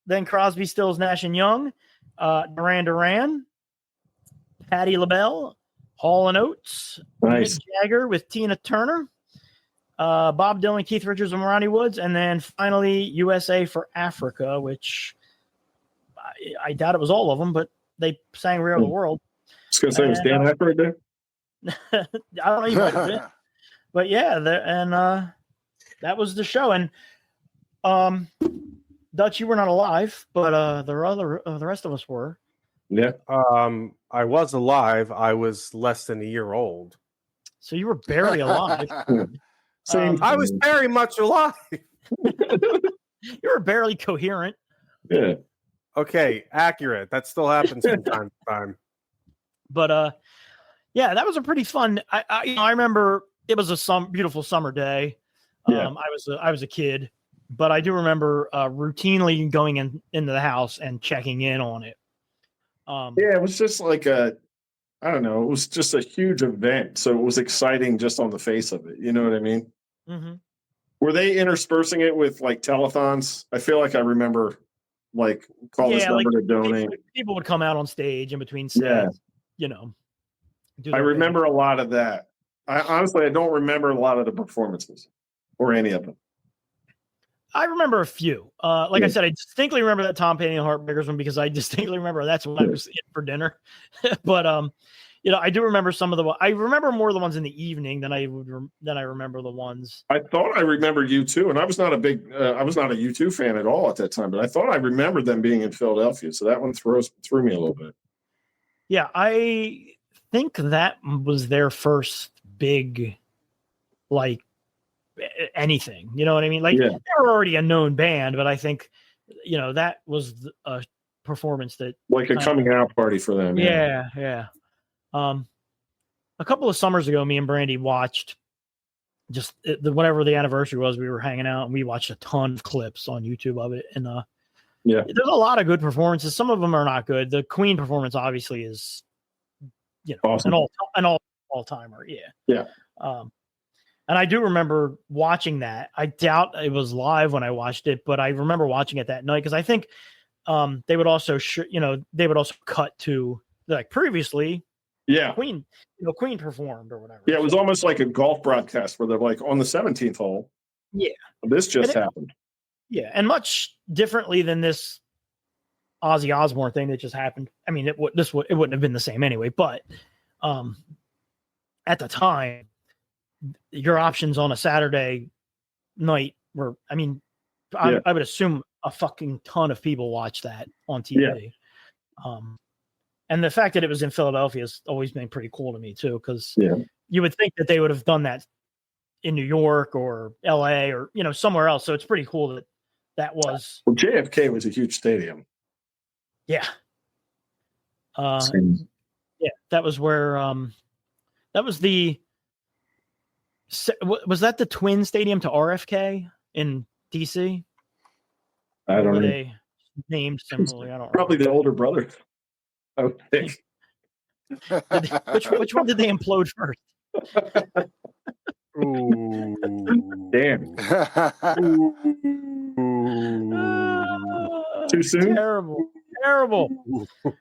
then Crosby, Stills, Nash and Young, Duran Duran, Patti LaBelle, Hall and Oates, nice. Mick Jagger with Tina Turner, Bob Dylan, Keith Richards, and Ronnie Woods, and then finally USA for Africa, which I doubt it was all of them, but they sang "We Are the World." I was going to say, was Dan Aykroyd there? I don't know, you might have been. But yeah, that was the show, and Dutch, you were not alive, but the rest of us were. Yeah. I was alive. I was less than a year old. So you were barely alive. I was very much alive. You were barely coherent. Yeah. Okay, accurate. That still happens from time to time. But yeah, that was a pretty fun. I remember it was a beautiful summer day. Yeah. I was a kid, but I do remember routinely going into the house and checking in on it. Yeah, it was just like I don't know. It was just a huge event, so it was exciting just on the face of it. You know what I mean? Mm-hmm. Were they interspersing it with like telethons? I feel like I remember like call this number to donate. People would come out on stage in between sets. You know. I remember a lot of that. I don't remember a lot of the performances or any of them. I remember a few. I said, I distinctly remember that Tom Petty and Heartbreakers one because I distinctly remember that's when I was in for dinner. But I do remember some of the. I remember more of the ones in the evening than I remember the ones. I thought I remembered U2, and I was not a U2 fan at all at that time. But I thought I remembered them being in Philadelphia, so that one threw me a little bit. Yeah, I think that was their first big, anything, you know what I mean? They were already a known band, but I think, that was a performance that a coming out party for them. Yeah. A couple of summers ago, me and Brandy watched just whatever the anniversary was. We were hanging out and we watched a ton of clips on YouTube of it. And there's a lot of good performances. Some of them are not good. The Queen performance obviously is, awesome. an all timer. Yeah. And I do remember watching that. I doubt it was live when I watched it, but I remember watching it that night because I think they would also cut to previously. Yeah, Queen performed or whatever. Yeah, it was almost like a golf broadcast where they're like on the 17th hole. Yeah, this just happened. Yeah, and much differently than this Ozzy Osbourne thing that just happened. I mean, it wouldn't have been the same anyway. But at the time, your options on a Saturday night were. I mean, I would assume a fucking ton of people watch that on TV. Yeah. And the fact that it was in Philadelphia has always been pretty cool to me too, because you would think that they would have done that in New York or LA or somewhere else. So it's pretty cool that was. Well, JFK was a huge stadium. Yeah. That was where that was was that the twin stadium to RFK in DC? I don't know. They named similarly. I don't probably the older brother. I would think. Which one did they implode first? Ooh. Damn. Too soon? Terrible.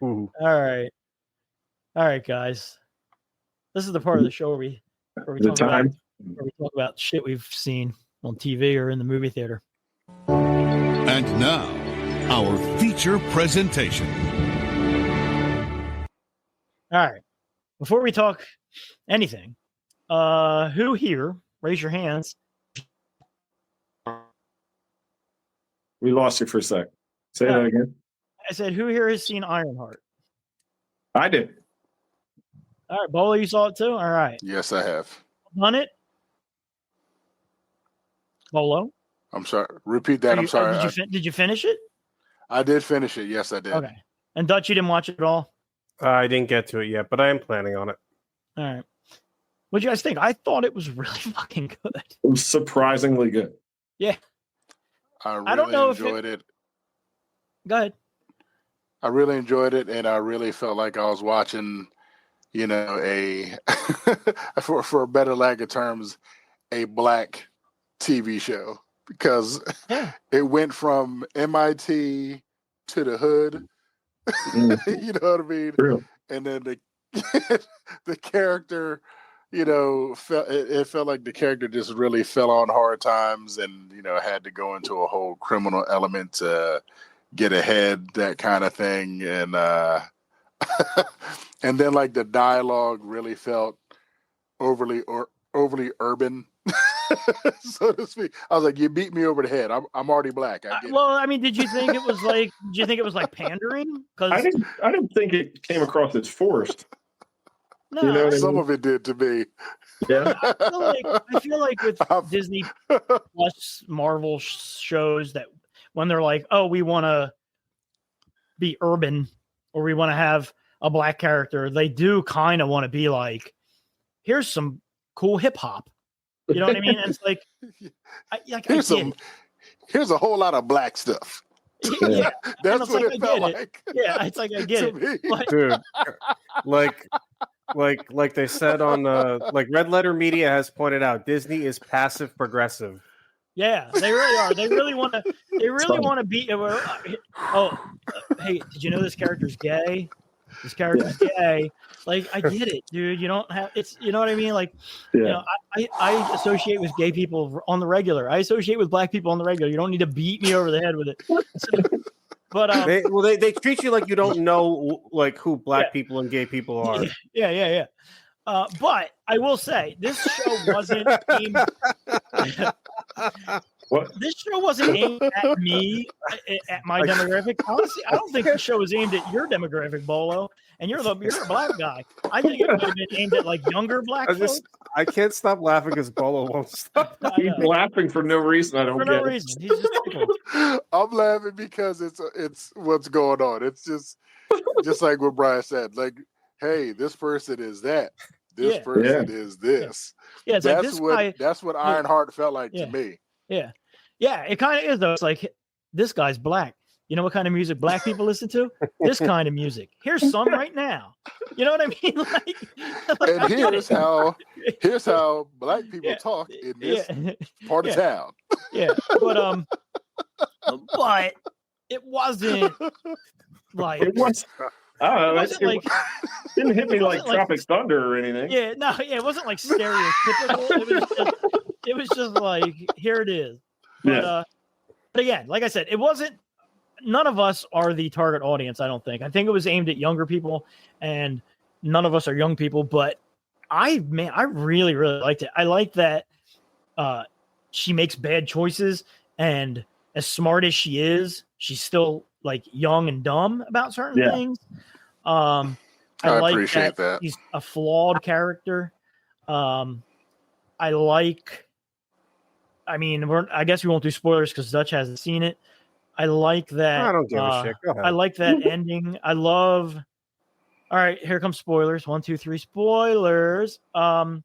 All right, guys. This is the part of the show where we talk about shit we've seen on TV or in the movie theater. And now, our feature presentation. All right. Before we talk anything, who here, raise your hands. We lost you for a sec. Say that again. I said, who here has seen Ironheart? I did. All right. Bola, you saw it too? All right. Yes, I have. Done it? Bolo? I'm sorry. Repeat that. I'm sorry. Did you finish it? I did finish it. Yes, I did. Okay. And Dutch, you didn't watch it at all? I didn't get to it yet, but I am planning on it. All right. What do you guys think? I thought it was really fucking good. It was surprisingly good. Yeah. I don't know enjoyed it. Go ahead. I really enjoyed it, and I really felt like I was watching, a for a better lack of terms, a black TV show, because it went from MIT to the hood. You know what I mean? True. And then the character, it felt like the character just really fell on hard times and, had to go into a whole criminal element to get ahead, that kind of thing. And and then like the dialogue really felt overly urban, so to speak. I was like, you beat me over the head. I'm already black. I mean, did you think it was like pandering? Because I didn't think it came across as forced. No, some of it did to me. Yeah, I feel like with Disney Plus Marvel shows that when they're like, oh, we want to be urban or we want to have a black character, they do kind of want to be like, here's some cool hip hop. You know what I mean? And it's like, here's a whole lot of black stuff. Yeah, that's what it felt like. Yeah, it's like I get it, dude. Like they said on like Red Letter Media has pointed out, Disney is passive progressive. Yeah, they really are. They really want to. They really want to be. Hey, did you know this character's gay? This character's gay. Like, I get it, dude. You don't have. It's. You know what I mean? Like, I associate with gay people on the regular. I associate with black people on the regular. You don't need to beat me over the head with it. But they treat you like you don't know like who black people and gay people are. Yeah. But I will say this show wasn't aimed. This show wasn't aimed at me, at my demographic. Honestly, I don't think the show was aimed at your demographic, Bolo. And you're a black guy. I think it would have been aimed at like younger black folks. I can't stop laughing because Bolo won't stop. He's laughing for no reason. I don't for get no reason. He's just tickled. I'm laughing because it's what's going on. It's just like what Brian said. Like, hey, this person is that. This person is this. Yeah, it's that's what Ironheart felt like to me. Yeah. Yeah, it kind of is though. It's like, this guy's black. You know what kind of music black people listen to? This kind of music. Here's some right now. You know what I mean? And here's how black people talk in this part of town. Yeah, but it wasn't like it was. I don't know. It didn't hit me like Tropic Thunder or anything. Yeah, no, it wasn't like stereotypical. It was just like, here it is. But again, like I said, it wasn't. None of us are the target audience, I don't think. I think it was aimed at younger people, and none of us are young people. But I really, really liked it. I like that she makes bad choices, and as smart as she is, she's still like young and dumb about certain things. I like appreciate that. She's a flawed character. I guess we won't do spoilers because Dutch hasn't seen it. I like that. I don't give a shit. Go ahead. I like that ending. I love. All right, here comes spoilers. 1, 2, 3 spoilers. I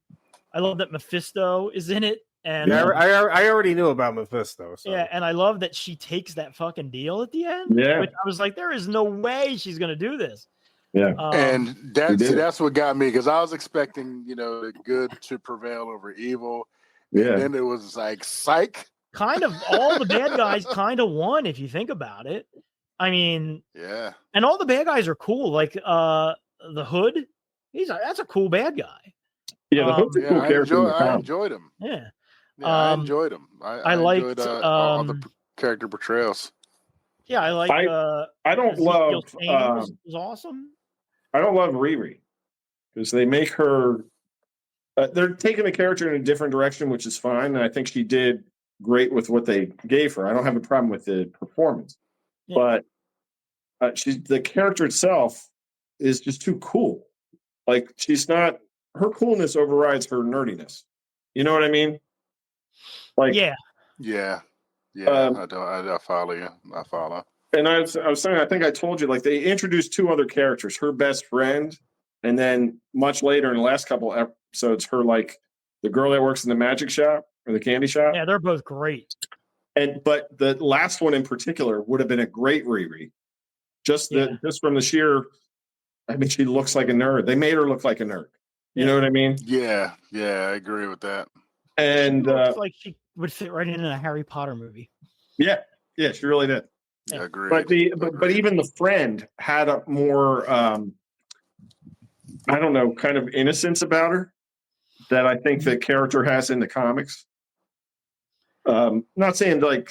love that Mephisto is in it, and I already knew about Mephisto. So. Yeah, and I love that she takes that fucking deal at the end. Yeah, which I was like, there is no way she's gonna do this. Yeah, and that's what got me, because I was expecting the good to prevail over evil. Yeah, and then it was like psych. Kind of all the bad guys kind of won if you think about it. I mean, yeah, and all the bad guys are cool. Like the Hood, that's a cool bad guy. Yeah, the Hood's a cool character. I enjoyed him. Yeah, I enjoyed him. I liked all the character portrayals. Yeah, I like. I don't love. Was awesome. I don't love Riri because they make her. They're taking the character in a different direction, which is fine, and I think she did great with what they gave her. I don't have a problem with the performance, but the character itself is just too cool. Like, she's not, her coolness overrides her nerdiness. You know what I mean? Like, yeah. I follow you. I follow. And I was saying, I think I told you, like, they introduced 2 other characters, her best friend, and then much later in the last couple episodes, her, like, the girl that works in the magic shop or the candy shop. Yeah, they're both great. But the last one in particular would have been a great Riri. Just from the sheer, I mean, she looks like a nerd. They made her look like a nerd. You know what I mean? Yeah, I agree with that. And she looks like she would fit right in a Harry Potter movie. Yeah, she really did. Yeah, agreed. But even the friend had a more I don't know, kind of innocence about her that I think the character has in the comics. Not saying like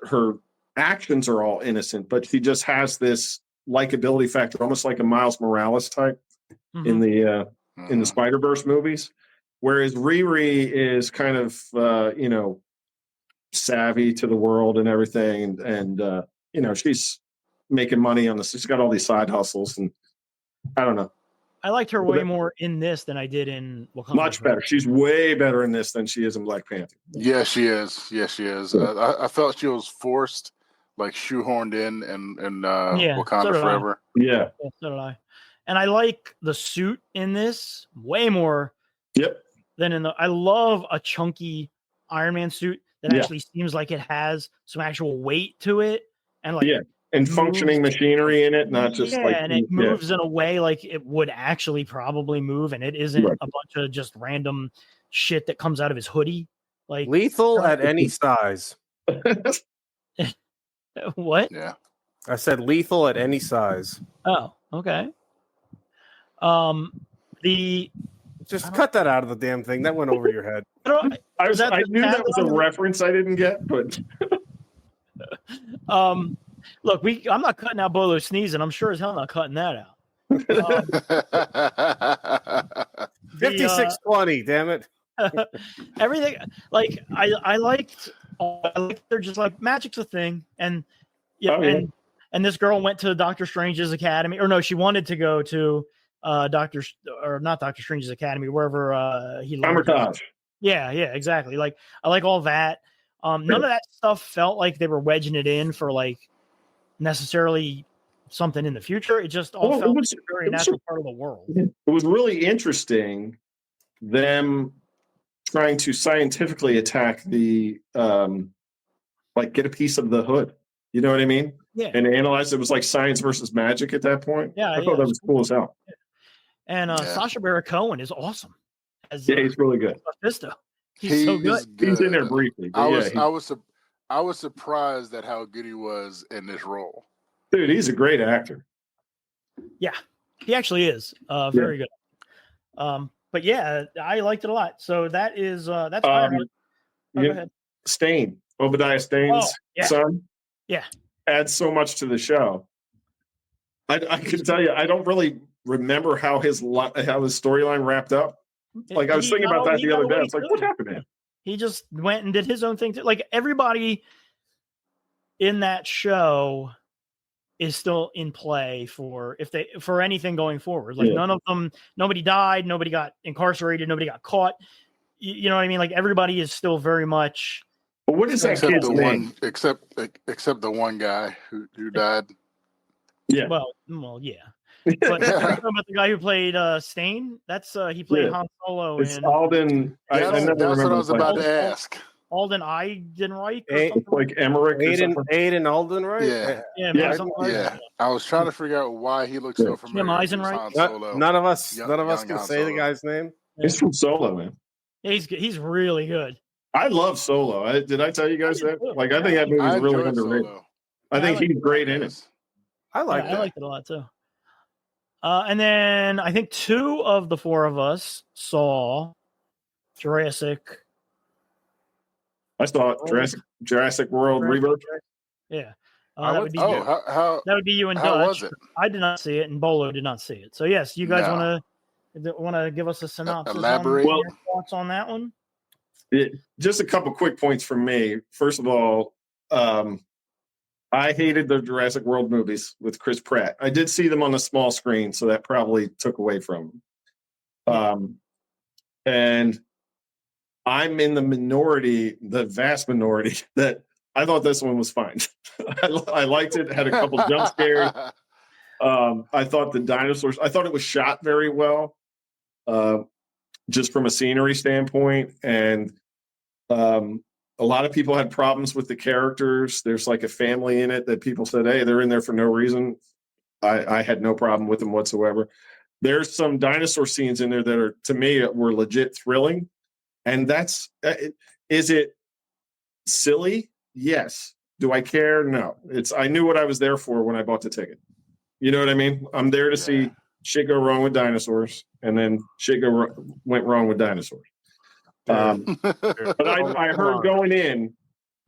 her actions are all innocent, but she just has this likability factor, almost like a Miles Morales type in the Spider-Verse movies. Whereas Riri is kind of savvy to the world and everything, and she's making money on this. She's got all these side hustles, and I don't know. I liked her way more in this than I did in Wakanda. Much better. She's way better in this than she is in Black Panther. Yeah, she is. Yes, she is. I felt she was forced, like shoehorned in Wakanda Forever. Yeah, so did I. And I like the suit in this way more. Yep. Than in the. I love a chunky Iron Man suit that actually seems like it has some actual weight to it, and like and functioning machinery in it, not just and it moves in a way like it would actually probably move, and it isn't a bunch of just random shit that comes out of his hoodie. Like lethal at any size. What? Yeah, I said lethal at any size. Oh, okay. Just cut that out of the damn thing. That went over your head. I knew that was a reference I didn't get, but look, I'm not cutting out Bolo sneezing. I'm sure as hell not cutting that out. 5620, damn it. Everything like I liked they're just like magic's a thing, and and this girl went to Doctor Strange's academy, or no, she wanted to go to not Doctor Strange's academy, wherever he Summertage. Yeah, exactly. Like I like all that. None of that stuff felt like they were wedging it in for like necessarily something in the future. It just all felt like a very natural part of the world. It was really interesting them trying to scientifically attack the get a piece of the hood. You know what I mean? Yeah. And analyze it was like science versus magic at that point. Yeah. I thought that was cool as hell. Yeah. And Sacha Baron Cohen is awesome. He's really good. Mephisto. He's so good. He's in there briefly. I was surprised at how good he was in this role. Dude, he's a great actor. Yeah, he actually is. Very good. But yeah, I liked it a lot. So that is that's go ahead. Stain, Obadiah Stane's son. Yeah. Adds so much to the show. I can tell you, I don't really remember how his storyline wrapped up. Like I was thinking about that the other day. It's like, what happened to him? He just went and did his own thing too. Like everybody in that show is still in play for anything going forward. Like none of them, nobody died, nobody got incarcerated, nobody got caught. You know what I mean? Like everybody is still very much. But what is that kid's name? Except the one guy who died. Yeah. Well, yeah. But about the guy who played Stain, that's he played Han Solo. It's Alden. That's what I was about to ask. Alden Eidenreich, like Emmerich, Aiden Aldenreich. Yeah. I was trying to figure out why he looked so familiar. Jim Eisenreich. None of us can say the guy's name. He's from Solo, man. He's really good. I love Solo. Did I tell you guys that? Like, I think that movie is really underrated. I think he's great in it. I liked it a lot too. And then I think 2 of the 4 of us saw Jurassic. I saw Jurassic World Rebirth. Yeah. That would be you. That would be you and how Dutch. Was it? I did not see it, and Bolo did not see it. So yes, you guys want to give us a synopsis? Elaborate. Your thoughts on that one? Just a couple quick points from me. First of all, I hated the Jurassic World movies with Chris Pratt. I did see them on a small screen, so that probably took away from them. And I'm in the minority, the vast minority, that I thought this one was fine. I liked it. Had a couple jump scares. I thought the dinosaurs, I thought it was shot very well, just from a scenery standpoint. And a lot of people had problems with the characters. There's like a family in it that people said, hey, they're in there for no reason. I had no problem with them whatsoever. There's some dinosaur scenes in there that are, to me, were legit thrilling. And is it silly? Yes. Do I care? No. I knew what I was there for when I bought the ticket. You know what I mean? I'm there to see shit go wrong with dinosaurs, and then shit went wrong with dinosaurs. But I heard going in,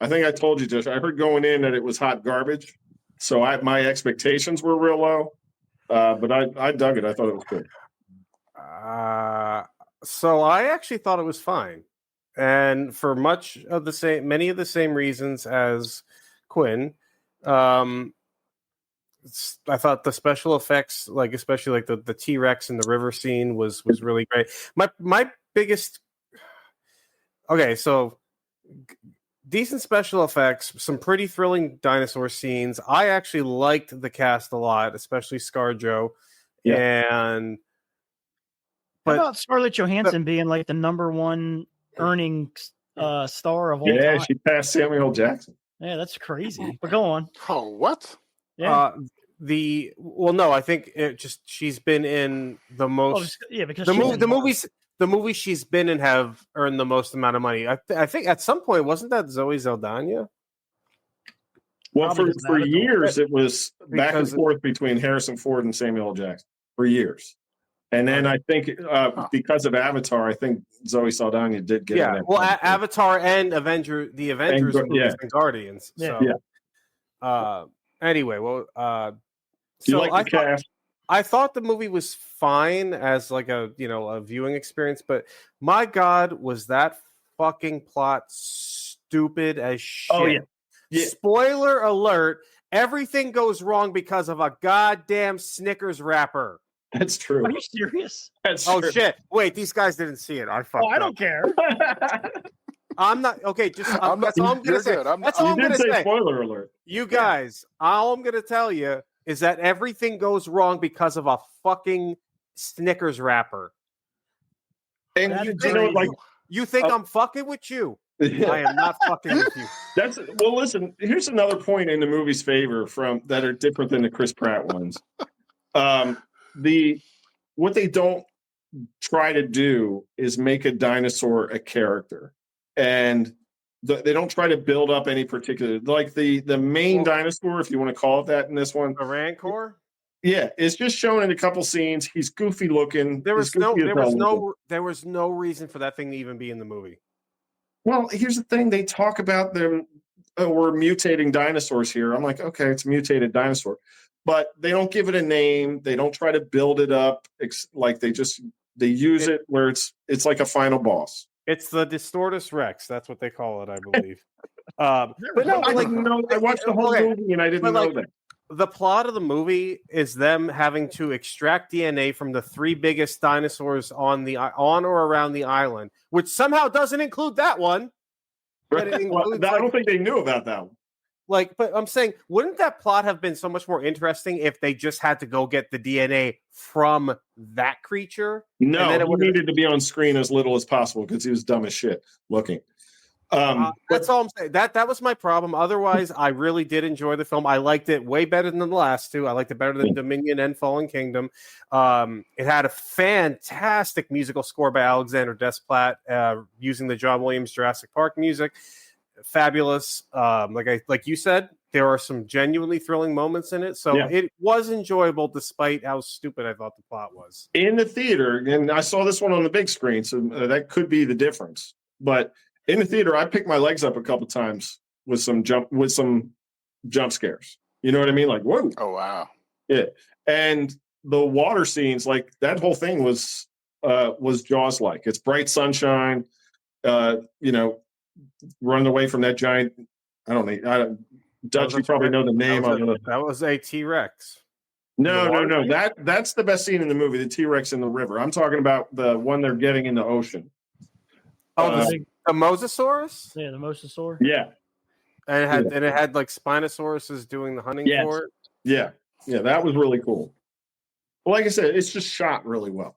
I think I told you, Josh, I heard going in that it was hot garbage. So my expectations were real low. But I dug it. I thought it was good. So I actually thought it was fine. And for many of the same reasons as Quinn, I thought the special effects, like especially like the T-Rex in the river scene, was really great. My biggest, so decent special effects, some pretty thrilling dinosaur scenes. I actually liked the cast a lot, especially ScarJo. How about Scarlett Johansson being like the number one earning star of all time? Yeah, she passed Samuel L. Jackson. Yeah, that's crazy. But go on. Oh, what? Yeah. No, I think she's been in the most. Because the movies she's been in have earned the most amount of money. I think at some point wasn't that Zoe Saldana? Well, for years it was back and forth between Harrison Ford and Samuel L. Jackson for years. And then I think because of Avatar, I think Zoe Saldana did get in. Well, Avatar and the Avengers movies and Guardians. Anyway, I thought the movie was fine as like a viewing experience, but my God, was that fucking plot stupid as shit. Oh yeah. Spoiler alert, everything goes wrong because of a goddamn Snickers wrapper. That's true. Are you serious? That's true. Shit. Wait, these guys didn't see it. I don't care. I'm not okay. That's all I'm gonna say. That's all I'm gonna say. Spoiler alert. You guys, all I'm gonna tell you is that everything goes wrong because of a fucking Snickers wrapper. And you think I'm fucking with you? I am not fucking with you. Listen. Here's another point in the movie's favor that are different than the Chris Pratt ones. What they don't try to do is make a dinosaur a character, and they don't try to build up any particular, like the main dinosaur, if you want to call it that in this one, the Rancor. Yeah, it's just shown in a couple scenes. He's goofy looking. There was no reason for that thing to even be in the movie. Well, here's the thing. They talk about them. We're mutating dinosaurs here. I'm like, okay, it's a mutated dinosaur. But they don't give it a name. They don't try to build it up. Like they use it where it's like a final boss. It's the Distortus Rex. That's what they call it, I believe. But no, I watched the whole movie and I didn't know that. The plot of the movie is them having to extract DNA from the 3 biggest dinosaurs on or around the island, which somehow doesn't include that one. But it includes, I don't think they knew about that one. But I'm saying, wouldn't that plot have been so much more interesting if they just had to go get the DNA from that creature? No, he needed to be on screen as little as possible because he was dumb as shit looking. That's all I'm saying. That was my problem. Otherwise, I really did enjoy the film. I liked it way better than the last two. I liked it better than Dominion and Fallen Kingdom. It had a fantastic musical score by Alexander Desplat using the John Williams Jurassic Park music. Fabulous. Like you said, there are some genuinely thrilling moments in it. So it was enjoyable despite how stupid I thought the plot was. In the theater, and I saw this one on the big screen, so that could be the difference. But in the theater, I picked my legs up a couple times with some jump scares. You know what I mean? Like, whoa. Oh, wow. Yeah. And the water scenes, like that whole thing was Jaws-like. It's bright sunshine, running away from that giant. Dutch, you probably know the name of it. That was a T-Rex. No. That's the best scene in the movie, the T-Rex in the river. I'm talking about the one they're getting in the ocean. Oh, the Mosasaurus? Yeah, the Mosasaur. Yeah. And it had like Spinosauruses doing the hunting for it. Yeah. Yeah, that was really cool. Well, like I said, it's just shot really well.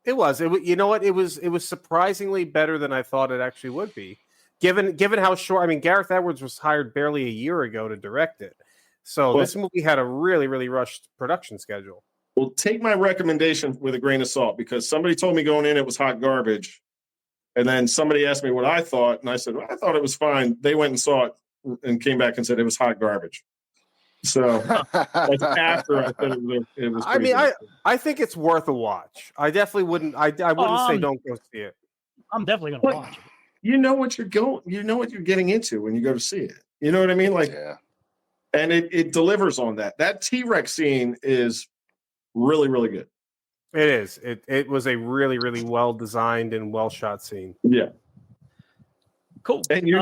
It was. You know what? It was surprisingly better than I thought it actually would be. Given how short, I mean, Gareth Edwards was hired barely a year ago to direct it. So this movie had a really, really rushed production schedule. Well, take my recommendation with a grain of salt, because somebody told me going in it was hot garbage. And then somebody asked me what I thought, and I said, well, I thought it was fine. They went and saw it and came back and said it was hot garbage. So like after I said it was. I mean, I think it's worth a watch. I definitely wouldn't. I wouldn't say don't go see it. I'm definitely going to watch it. You know what you're getting into when you go to see it. You know what I mean? Like, and it delivers on that. That T-Rex scene is really, really good. It is. It was a really, really well designed and well shot scene. Yeah. Cool. And you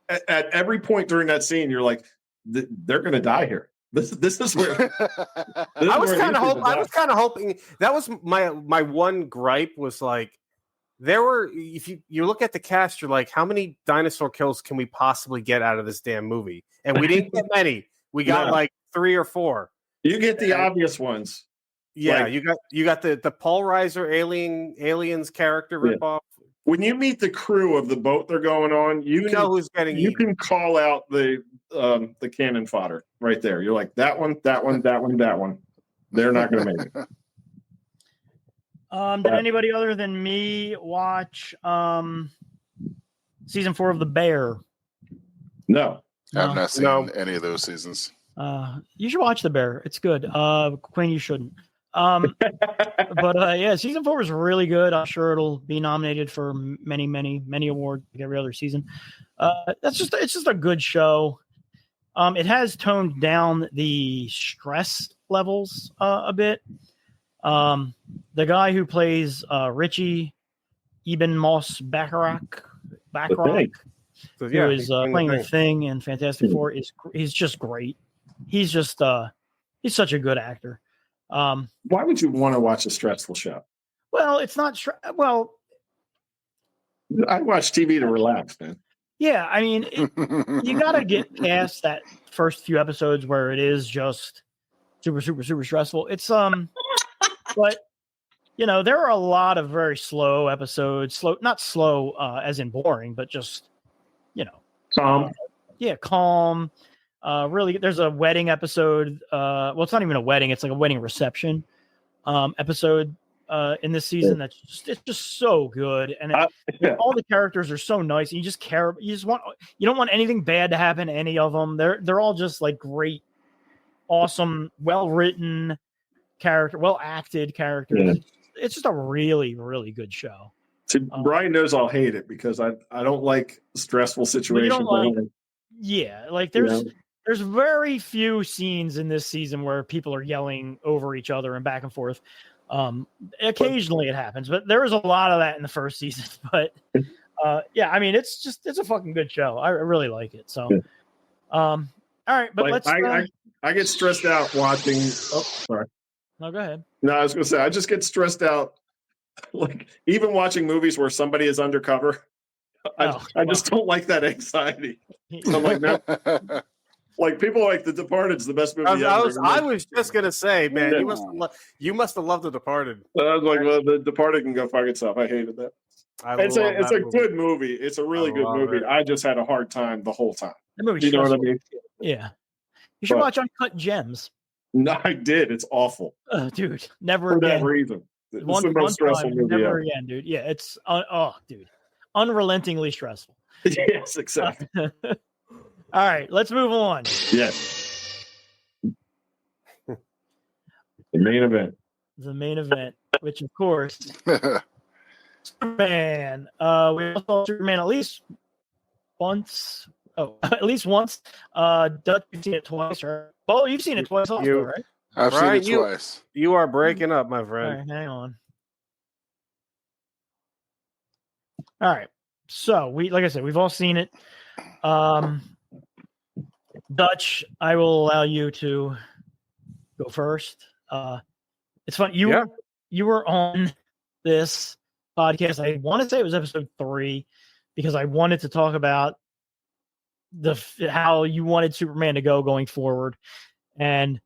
at every point during that scene, you're like, they're going to die here. This is where I was kind of hoping that was my one gripe was like there were if you look at the cast, you're like, how many dinosaur kills can we possibly get out of this damn movie? And we didn't get many. We got like 3 or 4. You get the obvious ones. Yeah, like, you got the Paul Reiser aliens character ripoff. When you meet the crew of the boat they're going on, you know who's getting you eaten. can call out the cannon fodder right there. You're like that one. They're not going to make it. Did anybody other than me watch season 4 of The Bear? No. I've not seen any of those seasons. You should watch The Bear. It's good. Quinn, you shouldn't. But yeah, season 4 was really good. I'm sure it'll be nominated for many awards like every other season. It's just a good show. It has toned down the stress levels a bit. The guy who plays Richie Eben Moss Bacharach, who is playing the Thing in Fantastic Four, he's just great. He's just he's such a good actor. Why would you want to watch a stressful show? Well, it's not well. I watch TV to relax, man. Yeah, I mean, you got to get past that first few episodes where it is just super stressful. It's but there are a lot of very slow episodes. Not slow as in boring, but just calm. Calm. Really, there's a wedding episode. Well, it's not even a wedding; it's like a wedding reception episode in this season. It's just so good, and all the characters are so nice. And you just care. You don't want anything bad to happen to any of them. They're all just like great, awesome, well written character, well acted characters. Yeah. It's just a really, really good show. See, Brian knows I'll hate it because I don't like stressful situations. There's very few scenes in this season where people are yelling over each other and back and forth. Occasionally it happens, but there was a lot of that in the first season. But yeah, I mean, it's a fucking good show. I really like it. So, all right, but let's. I get stressed out watching. Oh, sorry. No, go ahead. No, I was going to say I just get stressed out, like even watching movies where somebody is undercover. I just don't like that anxiety. I'm like, no. Like people like The Departed's the best movie ever. I was just gonna say, man, you must have loved The Departed. I was like, well, The Departed can go fuck itself. I hated that. It's a good movie. It's a really good movie. I just had a hard time the whole time. You know what I mean? Yeah. You should watch Uncut Gems. No, I did. It's awful. Dude, never for again. that reason. It's the most stressful movie never again, dude. Yeah, it's dude, unrelentingly stressful. Yes, exactly. All right, let's move on. Yes. The main event. The main event, which of course, Superman. We all saw Superman at least once. Oh, at least once. Dutch, you've seen it twice, right? Well, you've seen it twice also, right? I've seen it twice. You are breaking up, my friend. All right, hang on. All right. So like I said, we've all seen it. Dutch, I will allow you to go first. It's fun. You were on this podcast. I want to say it was episode 3 because I wanted to talk about how you wanted Superman to go going forward. And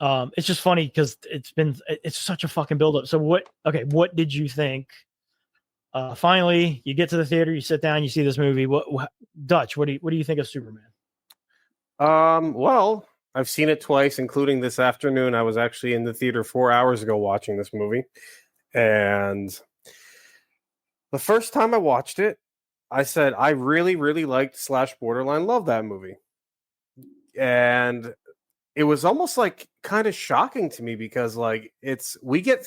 it's just funny because it's such a fucking buildup. So what did you think? Finally, you get to the theater, you sit down, you see this movie. Dutch, what do you think of Superman? Well, I've seen it twice, including this afternoon. I was actually in the theater 4 hours ago watching this movie. And the first time I watched it, I said I really, really liked / borderline loved that movie. And it was almost like kind of shocking to me because like we get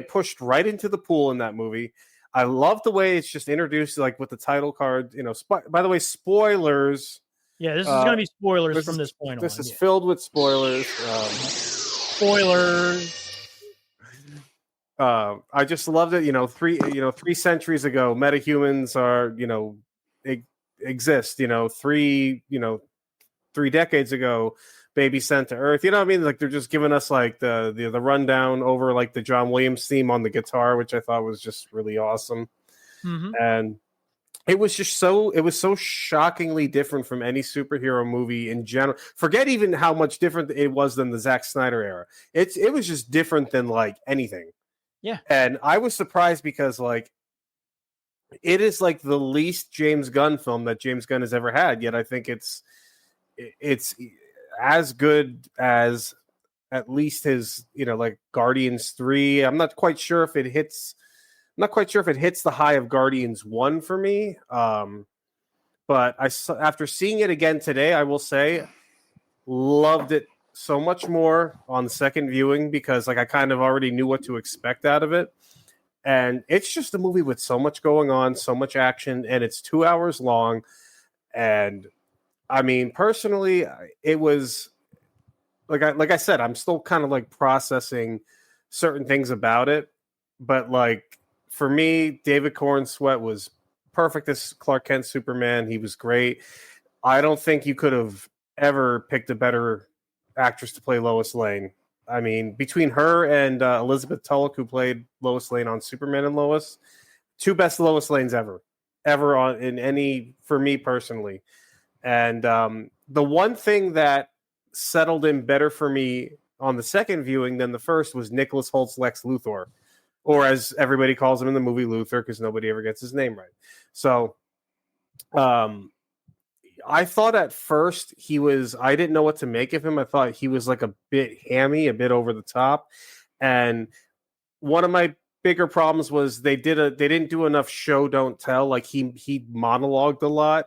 pushed right into the pool in that movie. I love the way it's just introduced, like with the title card. By the way, spoilers. Yeah, this is going to be spoilers from this point on. This is filled with spoilers. Spoilers. I just loved it. 3 centuries ago, metahumans are exist. 3 decades ago, baby sent to Earth. You know what I mean? Like they're just giving us like the rundown over like the John Williams theme on the guitar, which I thought was just really awesome. Mm-hmm. And it was so shockingly different from any superhero movie in general. Forget even how much different it was than the Zack Snyder era. It was just different than like anything. Yeah. And I was surprised because like it is like the least James Gunn film that James Gunn has ever had. Yet I think it's as good as at least his, like Guardians 3. I'm not quite sure if it hits the high of Guardians 1 for me. But after seeing it again today, I will say loved it so much more on the second viewing because like I kind of already knew what to expect out of it. And it's just a movie with so much going on, so much action, and it's 2 hours long. And I mean, personally, it was like I said, I'm still kind of like processing certain things about it. But like for me, David Cornsweet was perfect as Clark Kent Superman. He was great. I don't think you could have ever picked a better actress to play Lois Lane. I mean, between her and Elizabeth Tulloch, who played Lois Lane on Superman and Lois, 2 best Lois Lanes ever in any, for me personally. And the one thing that settled in better for me on the second viewing than the first was Nicholas Holt's Lex Luthor, or as everybody calls him in the movie, Luthor, because nobody ever gets his name right. So I thought at first I didn't know what to make of him. I thought he was like a bit hammy, a bit over the top. And one of my bigger problems was they didn't do enough show, don't tell. Like he monologued a lot.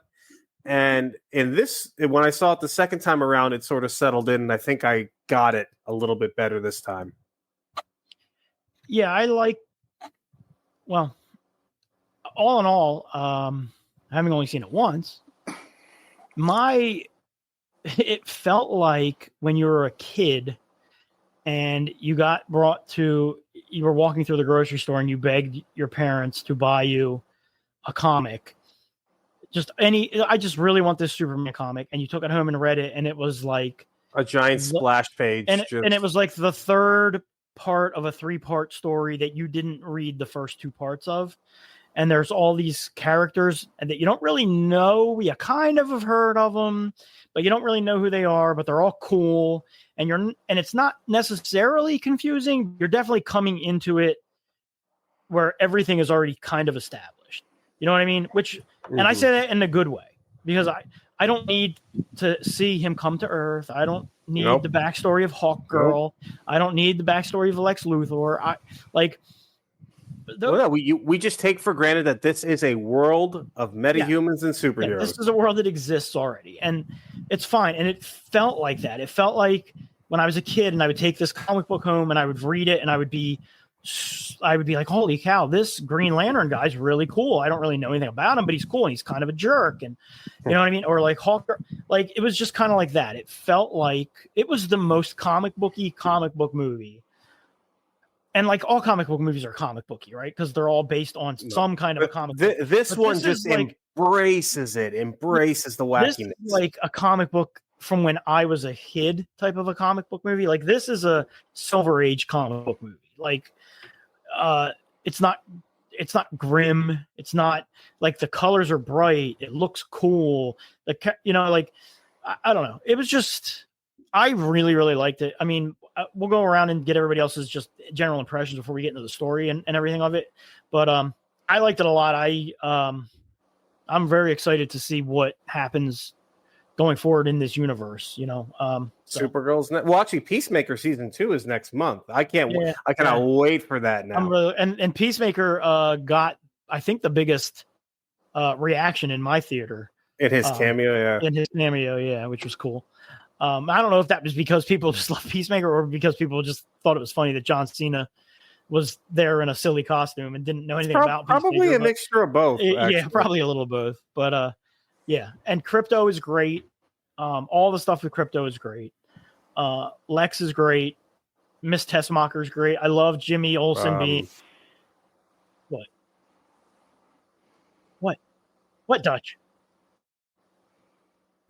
And in this, when I saw it the second time around, it sort of settled in, and I think I got it a little bit better this time. Yeah, well, all in all, having only seen it once, it felt like when you were a kid and you got you were walking through the grocery store and you begged your parents to buy you a comic. I just really want this Superman comic, and you took it home and read it, and it was like a giant splash page, and it was like the third part of a 3-part story that you didn't read the first 2 parts of, and there's all these characters and that you don't really know. You kind of have heard of them, but you don't really know who they are. But they're all cool, and it's not necessarily confusing. You're definitely coming into it where everything is already kind of established. You know what I mean? And I say that in a good way, because I don't need to see him come to Earth. I don't need the backstory of Hawkgirl. I don't need the backstory of Lex Luthor. We just take for granted that this is a world of metahumans and superheroes. Yeah, this is a world that exists already, and it's fine. And it felt like that. It felt like when I was a kid and I would take this comic book home and I would read it and I would be like, holy cow, this Green Lantern guy's really cool. I don't really know anything about him, but he's cool and he's kind of a jerk. And you know what I mean? Or like Hawker, like it was just kind of like that. It felt like it was the most comic book movie. And like all comic book movies are comic booky, right? Because they're all based on some kind of a comic book. This one just embraces the wackiness. This is like a comic book from when I was a kid type of a comic book movie. Like this is a Silver Age comic book movie. Like it's not grim. It's not like the colors are bright. It looks cool. I don't know. It was just, I really, really liked it. I mean, we'll go around and get everybody else's just general impressions before we get into the story and everything of it. But I liked it a lot. I'm very excited to see what happens going forward in this universe, Supergirl's actually Peacemaker season 2 is next month. I cannot wait for that now. And Peacemaker got, I think, the biggest reaction in my theater. In his cameo, yeah. In his cameo, yeah, which was cool. I don't know if that was because people just love Peacemaker or because people just thought it was funny that John Cena was there in a silly costume and didn't know anything about Peacemaker. Probably a mixture of both. Yeah, probably a little both. But yeah, and Crypto is great. All the stuff with Crypto is great. Lex is great. Miss Tessmacher is great. I love Jimmy Olsen being what Dutch?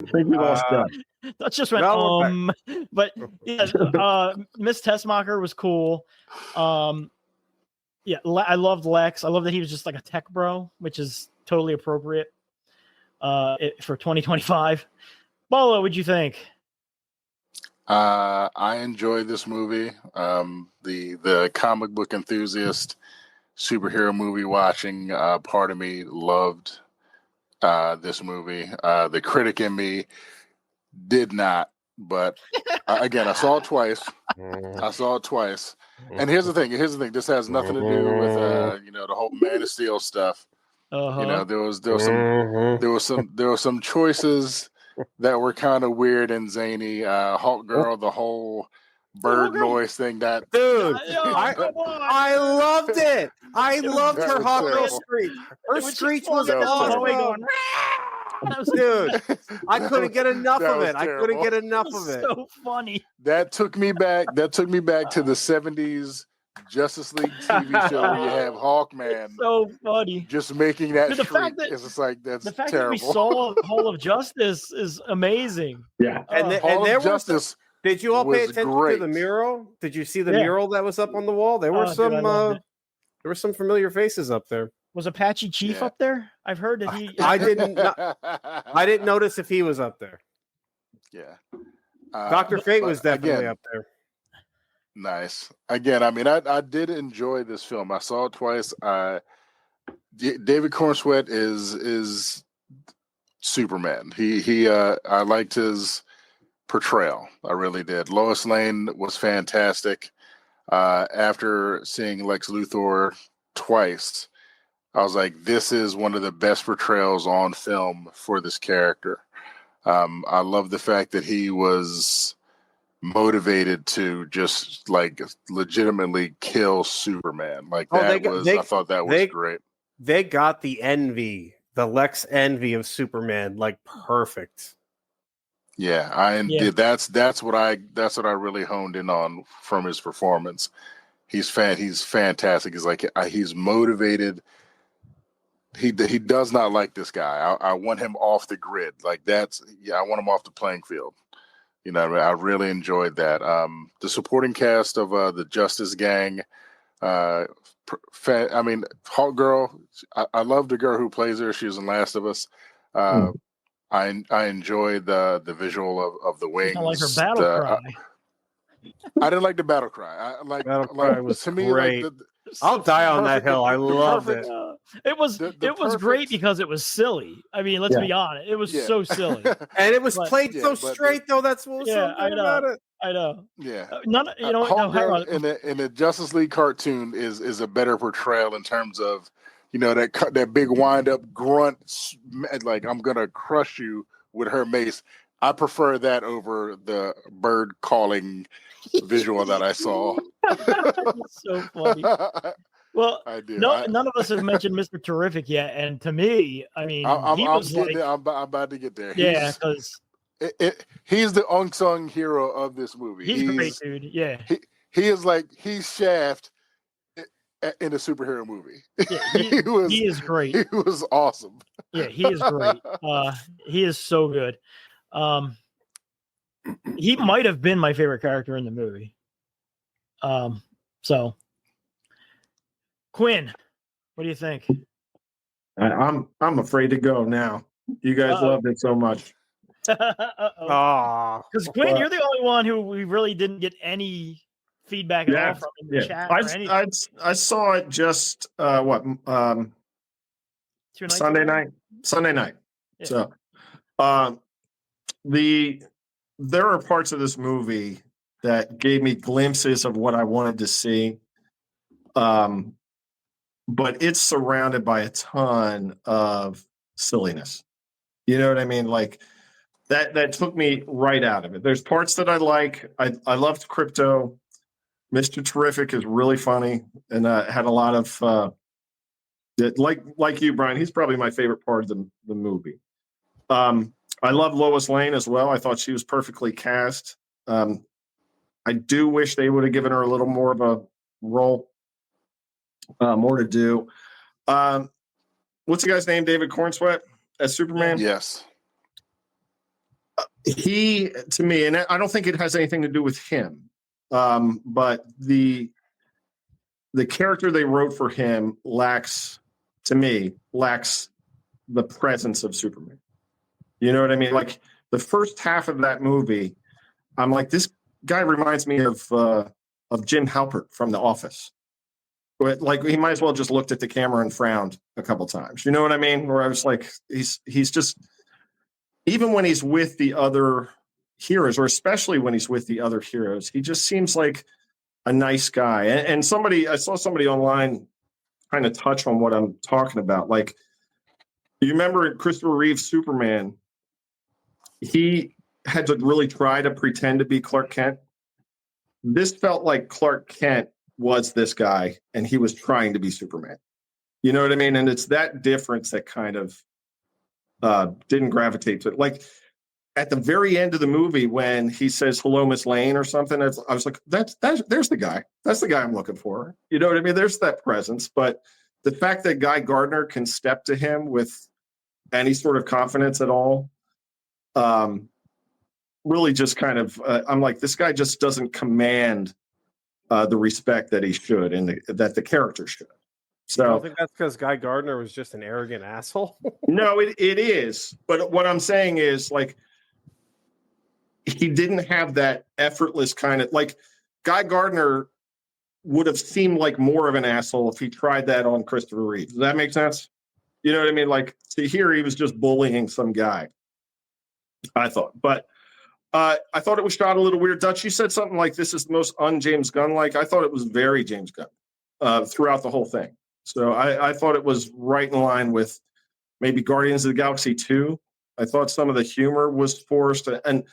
I think we lost Dutch. Dutch just went but yeah, Miss Tessmacher was cool. Yeah, I loved Lex. I love that he was just like a tech bro, which is totally appropriate for 2025. Dolla, what'd you think? I enjoyed this movie. The comic book enthusiast, superhero movie watching part of me loved this movie. The critic in me did not, but again, I saw it twice. And here's the thing. This has nothing to do with the whole Man of Steel stuff. Uh-huh. There were some choices that were kind of weird and zany. Hawk Girl, the whole bird noise thing. That dude, I loved it. I loved her Hawk Girl screech. Her screech was awesome. Dude, I couldn't get enough of it. I couldn't get enough of it. So funny. That took me back to the 70s Justice League TV show where you have Hawkman. So funny. Just making that shriek. It's just like that's the fact terrible. that we saw Hall of Justice is amazing. Yeah. And there was did you all pay attention to the mural? Did you see the mural that was up on the wall? There were there were some familiar faces up there. Was Apache Chief up there? I've heard that he. I didn't notice if he was up there. Yeah. Dr. Fate was definitely up there. Nice. Again, I mean, I did enjoy this film. I saw it twice. David Cornsweet is Superman. I liked his portrayal. I really did. Lois Lane was fantastic. After seeing Lex Luthor twice, I was like, this is one of the best portrayals on film for this character. I love the fact that he was motivated to just like legitimately kill Superman. Like I thought that was great. They got the Lex envy of Superman, like perfect. Yeah, that's what I really honed in on from his performance. He's fantastic. He's like he's motivated. He does not like this guy. I want him off the grid. Like I want him off the playing field. I really enjoyed that. The supporting cast of the Justice Gang. Hawk Girl. I love the girl who plays her. She was in Last of Us. I enjoyed the visual of the wings. I like her battle cry. I didn't like the battle cry. Battle cry was to me great. I'll die on that hill. I loved it. It was great because it was silly. I mean, let's be honest. It was so silly, and it was played so straight. Though that's what was so good about it. I know. Yeah. Hawk in the Justice League cartoon is a better portrayal in terms of that big wind up grunt like I'm gonna crush you with her mace. I prefer that over the bird calling visual that I saw. So funny. Well, none of us have mentioned Mr. Terrific yet, and to me, I mean, I'm about to get there. Yeah, because he's the unsung hero of this movie. He's great, dude. Yeah, he's Shaft in a superhero movie. Yeah, he is great. He was awesome. Yeah, he is great. He is so good. He might have been my favorite character in the movie. So Quinn, what do you think? I'm afraid to go now. You guys loved it so much. Because Quinn, you're the only one who we really didn't get any feedback at all from in the chat. I saw it just Sunday night. Yeah. So there are parts of this movie that gave me glimpses of what I wanted to see. But it's surrounded by a ton of silliness. You know what I mean? Like that took me right out of it. There's parts that I like. I loved Crypto. Mr. Terrific is really funny and had a lot of like you, Brian. He's probably my favorite part of the movie. I love Lois Lane as well. I thought she was perfectly cast. I do wish they would have given her a little more of a role, more to do. What's the guy's name? David Cornsweet as Superman? Yes. He, to me, and I don't think it has anything to do with him, but the character they wrote for him lacks the presence of Superman. You know what I mean? Like the first half of that movie, I'm like, this guy reminds me of Jim Halpert from The Office. But like he might as well just looked at the camera and frowned a couple times. You know what I mean? Where I was like, he's just, even when he's with the other heroes, or especially when he's with the other heroes, he just seems like a nice guy. And I saw somebody online kind of touch on what I'm talking about. Like, you remember Christopher Reeve's Superman? He had to really try to pretend to be Clark Kent. This felt like Clark Kent was this guy and he was trying to be Superman. You know what I mean? And it's that difference that kind of didn't gravitate to it. Like at the very end of the movie when he says, "Hello, Miss Lane," or something, I was like, there's the guy. That's the guy I'm looking for. You know what I mean? There's that presence. But the fact that Guy Gardner can step to him with any sort of confidence at all, really just kind of, I'm like, this guy just doesn't command the respect that he should and that the character should. So I don't think that's because Guy Gardner was just an arrogant asshole. No, it is. But what I'm saying is, like, he didn't have that effortless kind of, like, Guy Gardner would have seemed like more of an asshole if he tried that on Christopher Reeve. Does that make sense? You know what I mean? Like, to here, he was just bullying some guy, I thought. But I thought it was shot a little weird. Dutch, you said something like, this is the most un-James Gunn-like. I thought it was very James Gunn throughout the whole thing. So I thought it was right in line with maybe Guardians of the Galaxy 2. I thought some of the humor was forced. And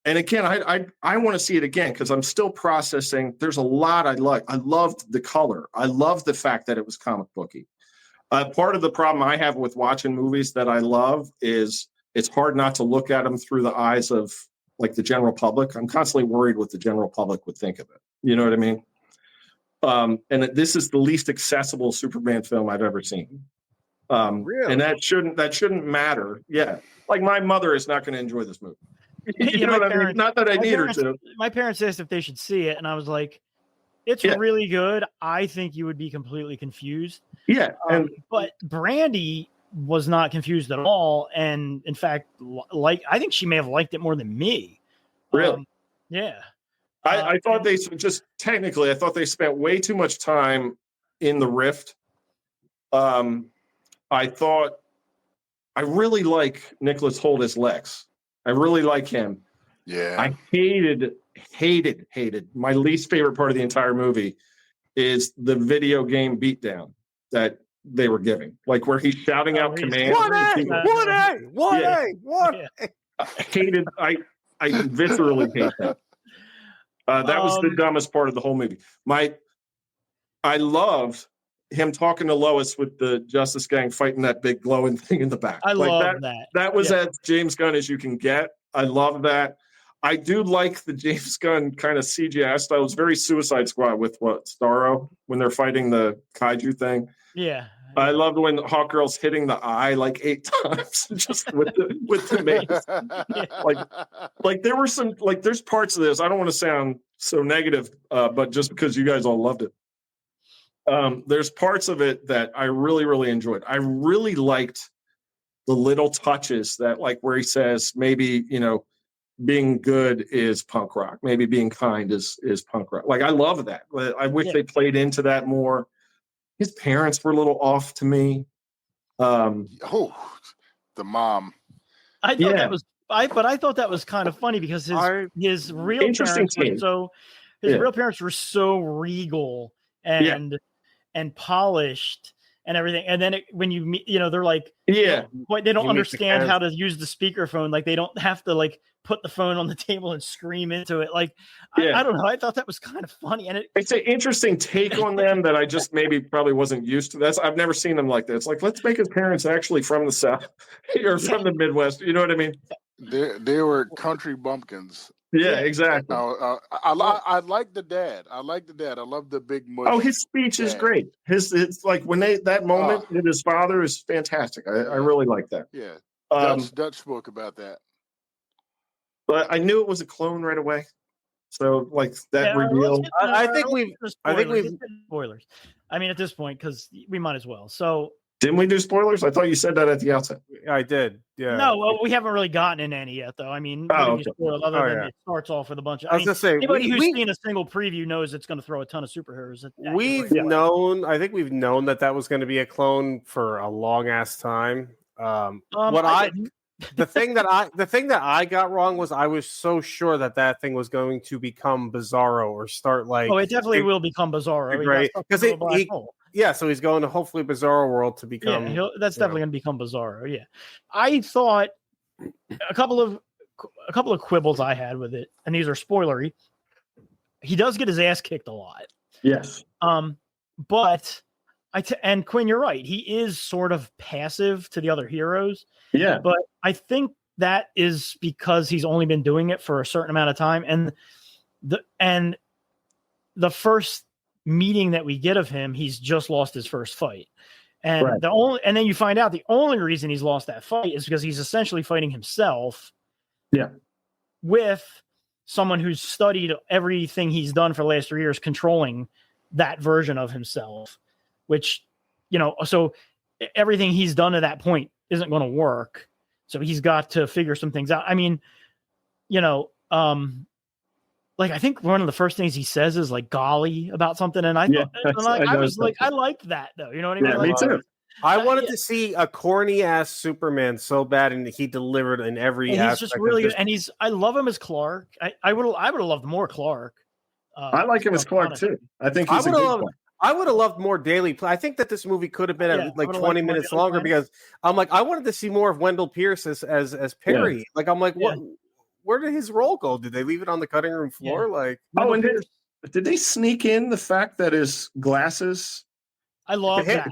again, I want to see it again because I'm still processing. There's a lot I like. I loved the color. I loved the fact that it was comic booky. Part of the problem I have with watching movies that I love is it's hard not to look at them through the eyes of like the general public. I'm constantly worried what the general public would think of it. You know what I mean? And this is the least accessible Superman film I've ever seen. Really? And that shouldn't matter. Yeah. Like my mother is not going to enjoy this movie. You know what I mean? Not that I need her to. My parents asked if they should see it, and I was like, it's really good. I think you would be completely confused. Yeah. But Brandy was not confused at all. And in fact, I think she may have liked it more than me. Really? Yeah. I thought they spent way too much time in the Rift. I really like Nicholas Hoult as Lex. I really like him. Yeah. I hated. My least favorite part of the entire movie is the video game beatdown that they were giving, like where he's shouting out commands. One A. I hated. I viscerally hate that. That was the dumbest part of the whole movie. I loved him talking to Lois with the Justice Gang fighting that big glowing thing in the back. I love that. That was as James Gunn as you can get. I love that. I do like the James Gunn kind of CGI style. It's very Suicide Squad with Starro when they're fighting the kaiju thing. Yeah. I loved when Hawkgirl's hitting the eye like 8 times just with the mace. Like there were some, like there's parts of this. I don't want to sound so negative, but just because you guys all loved it. There's parts of it that I really, really enjoyed. I really liked the little touches that, like where he says maybe, being good is punk rock. Maybe being kind is punk rock. Like I love that. I wish they played into that more. His parents were a little off to me. The mom. I thought that was but I thought that was kind of funny because his real parents real parents were so regal and polished and everything. And then when you meet, they're like, yeah, they don't understand how to use the speakerphone. Like they don't have to like put the phone on the table and scream into it. Like, I don't know. I thought that was kind of funny. And it's an interesting take on them that I just probably wasn't used to. I've never seen them like that. It's like, let's make his parents actually from the South or from the Midwest. You know what I mean? They were country bumpkins. Yeah, exactly. I like the dad. I love the big mush. Oh, his speech is great. It's like when that moment with his father is fantastic. I really like that. Yeah. Dutch spoke about that. But I knew it was a clone right away. So like that reveal. I think we've spoilers. I mean, at this point, because we might as well. So didn't we do spoilers? I thought you said that at the outset. I did. Yeah. No, well, we haven't really gotten in any yet, though. I mean, other than it starts off with a bunch of. I was gonna say, anybody who's seen a single preview knows it's going to throw a ton of superheroes. I think we've known that was going to be a clone for a long ass time. The thing that I got wrong was I was so sure that thing was going to become Bizarro or start like. Oh, it definitely will become Bizarro, right? Because so he's going to hopefully Bizarro World to become. Yeah, that's definitely going to become Bizarro. Yeah, I thought a couple of quibbles I had with it, and these are spoilery. He does get his ass kicked a lot. Yes. But and Quinn, you're right. He is sort of passive to the other heroes. Yeah. But I think that is because he's only been doing it for a certain amount of time, and the first meeting that we get of him, he's just lost his first fight. And and then you find out the only reason he's lost that fight is because he's essentially fighting himself. Yeah. With someone who's studied everything he's done for the last 3 years, controlling that version of himself, which, so everything he's done to that point isn't going to work. So he's got to figure some things out. I mean, like I think one of the first things he says is like "golly" about something, and I liked that though. You know what I mean? Yeah, me too. I wanted to see a corny ass Superman so bad, and he delivered in every aspect. He's just really good, and I love him as Clark. I would have loved more Clark. I like him as Clark too. I think he's a good one. I would have loved more daily play. I think that this movie could have been like 20 minutes longer because I'm like, I wanted to see more of Wendell Pierce as Perry. Yeah. Like, I'm like, what? Where did his role go? Did they leave it on the cutting room floor? Yeah. Like, did they sneak in the fact that his glasses? I love that,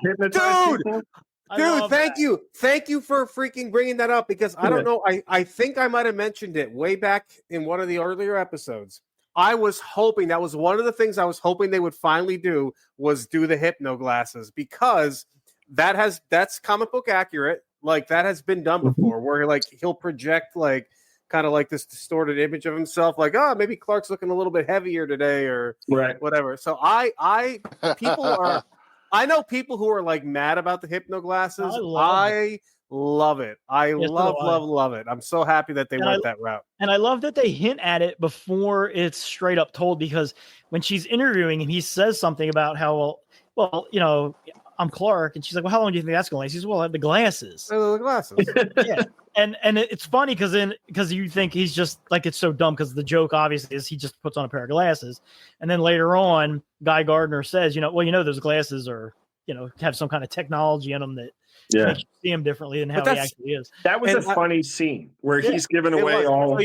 dude. Thank you for freaking bringing that up because I don't know. I think I might have mentioned it way back in one of the earlier episodes. I was hoping that was one of the things I was hoping they would finally do was do the hypno glasses because that's comic book accurate. Like that has been done before where like he'll project like kind of like this distorted image of himself. Like, oh, maybe Clark's looking a little bit heavier today or whatever. So I know people who are like mad about the hypno glasses. I love it. I love it. I'm so happy that they went that route. And I love that they hint at it before it's straight up told because when she's interviewing him, he says something about how, well, I'm Clark. And she's like, well, how long do you think that's going to last? He says, well, I have the glasses. The glasses. Yeah. And it's funny because you think he's just like, it's so dumb because the joke obviously is he just puts on a pair of glasses. And then later on, Guy Gardner says, those glasses are, have some kind of technology in them that makes you see him differently than how he actually is. That was a funny scene where he's giving away all. Well,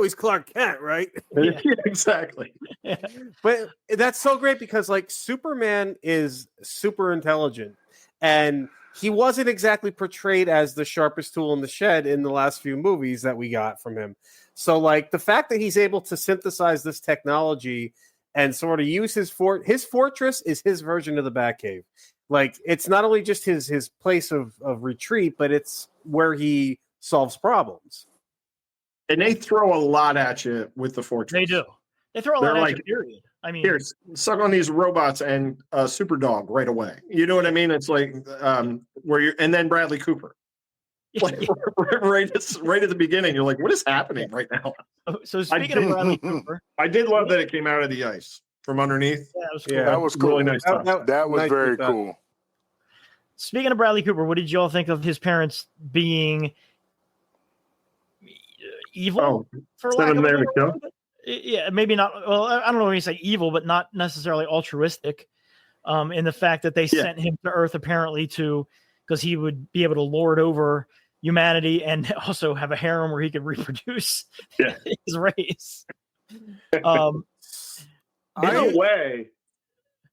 he's Clark Kent, right? Yeah, exactly. Yeah. But that's so great because like Superman is super intelligent and he wasn't exactly portrayed as the sharpest tool in the shed in the last few movies that we got from him. So like the fact that he's able to synthesize this technology and sort of use his fortress is his version of the Batcave. Like it's not only just his place of retreat, but it's where he solves problems. And they throw a lot at you with the fortress. They do. They throw a lot at you, period. I mean, here, suck on these robots and Super Dog right away. You know what I mean? It's like where you're, and then Bradley Cooper. Like, right at the beginning, you're like, what is happening right now? So speaking of Bradley Cooper, I did love that it came out of the ice from underneath. Yeah, that was cool. Yeah, that was cool. Really nice. That was very cool. Speaking of Bradley Cooper, what did y'all think of his parents being evil? For lack of a better word? Yeah, maybe not. Well, I don't know when you say evil, but not necessarily altruistic. in the fact that they sent him to Earth apparently because he would be able to lord over humanity and also have a harem where he could reproduce his race. In a way,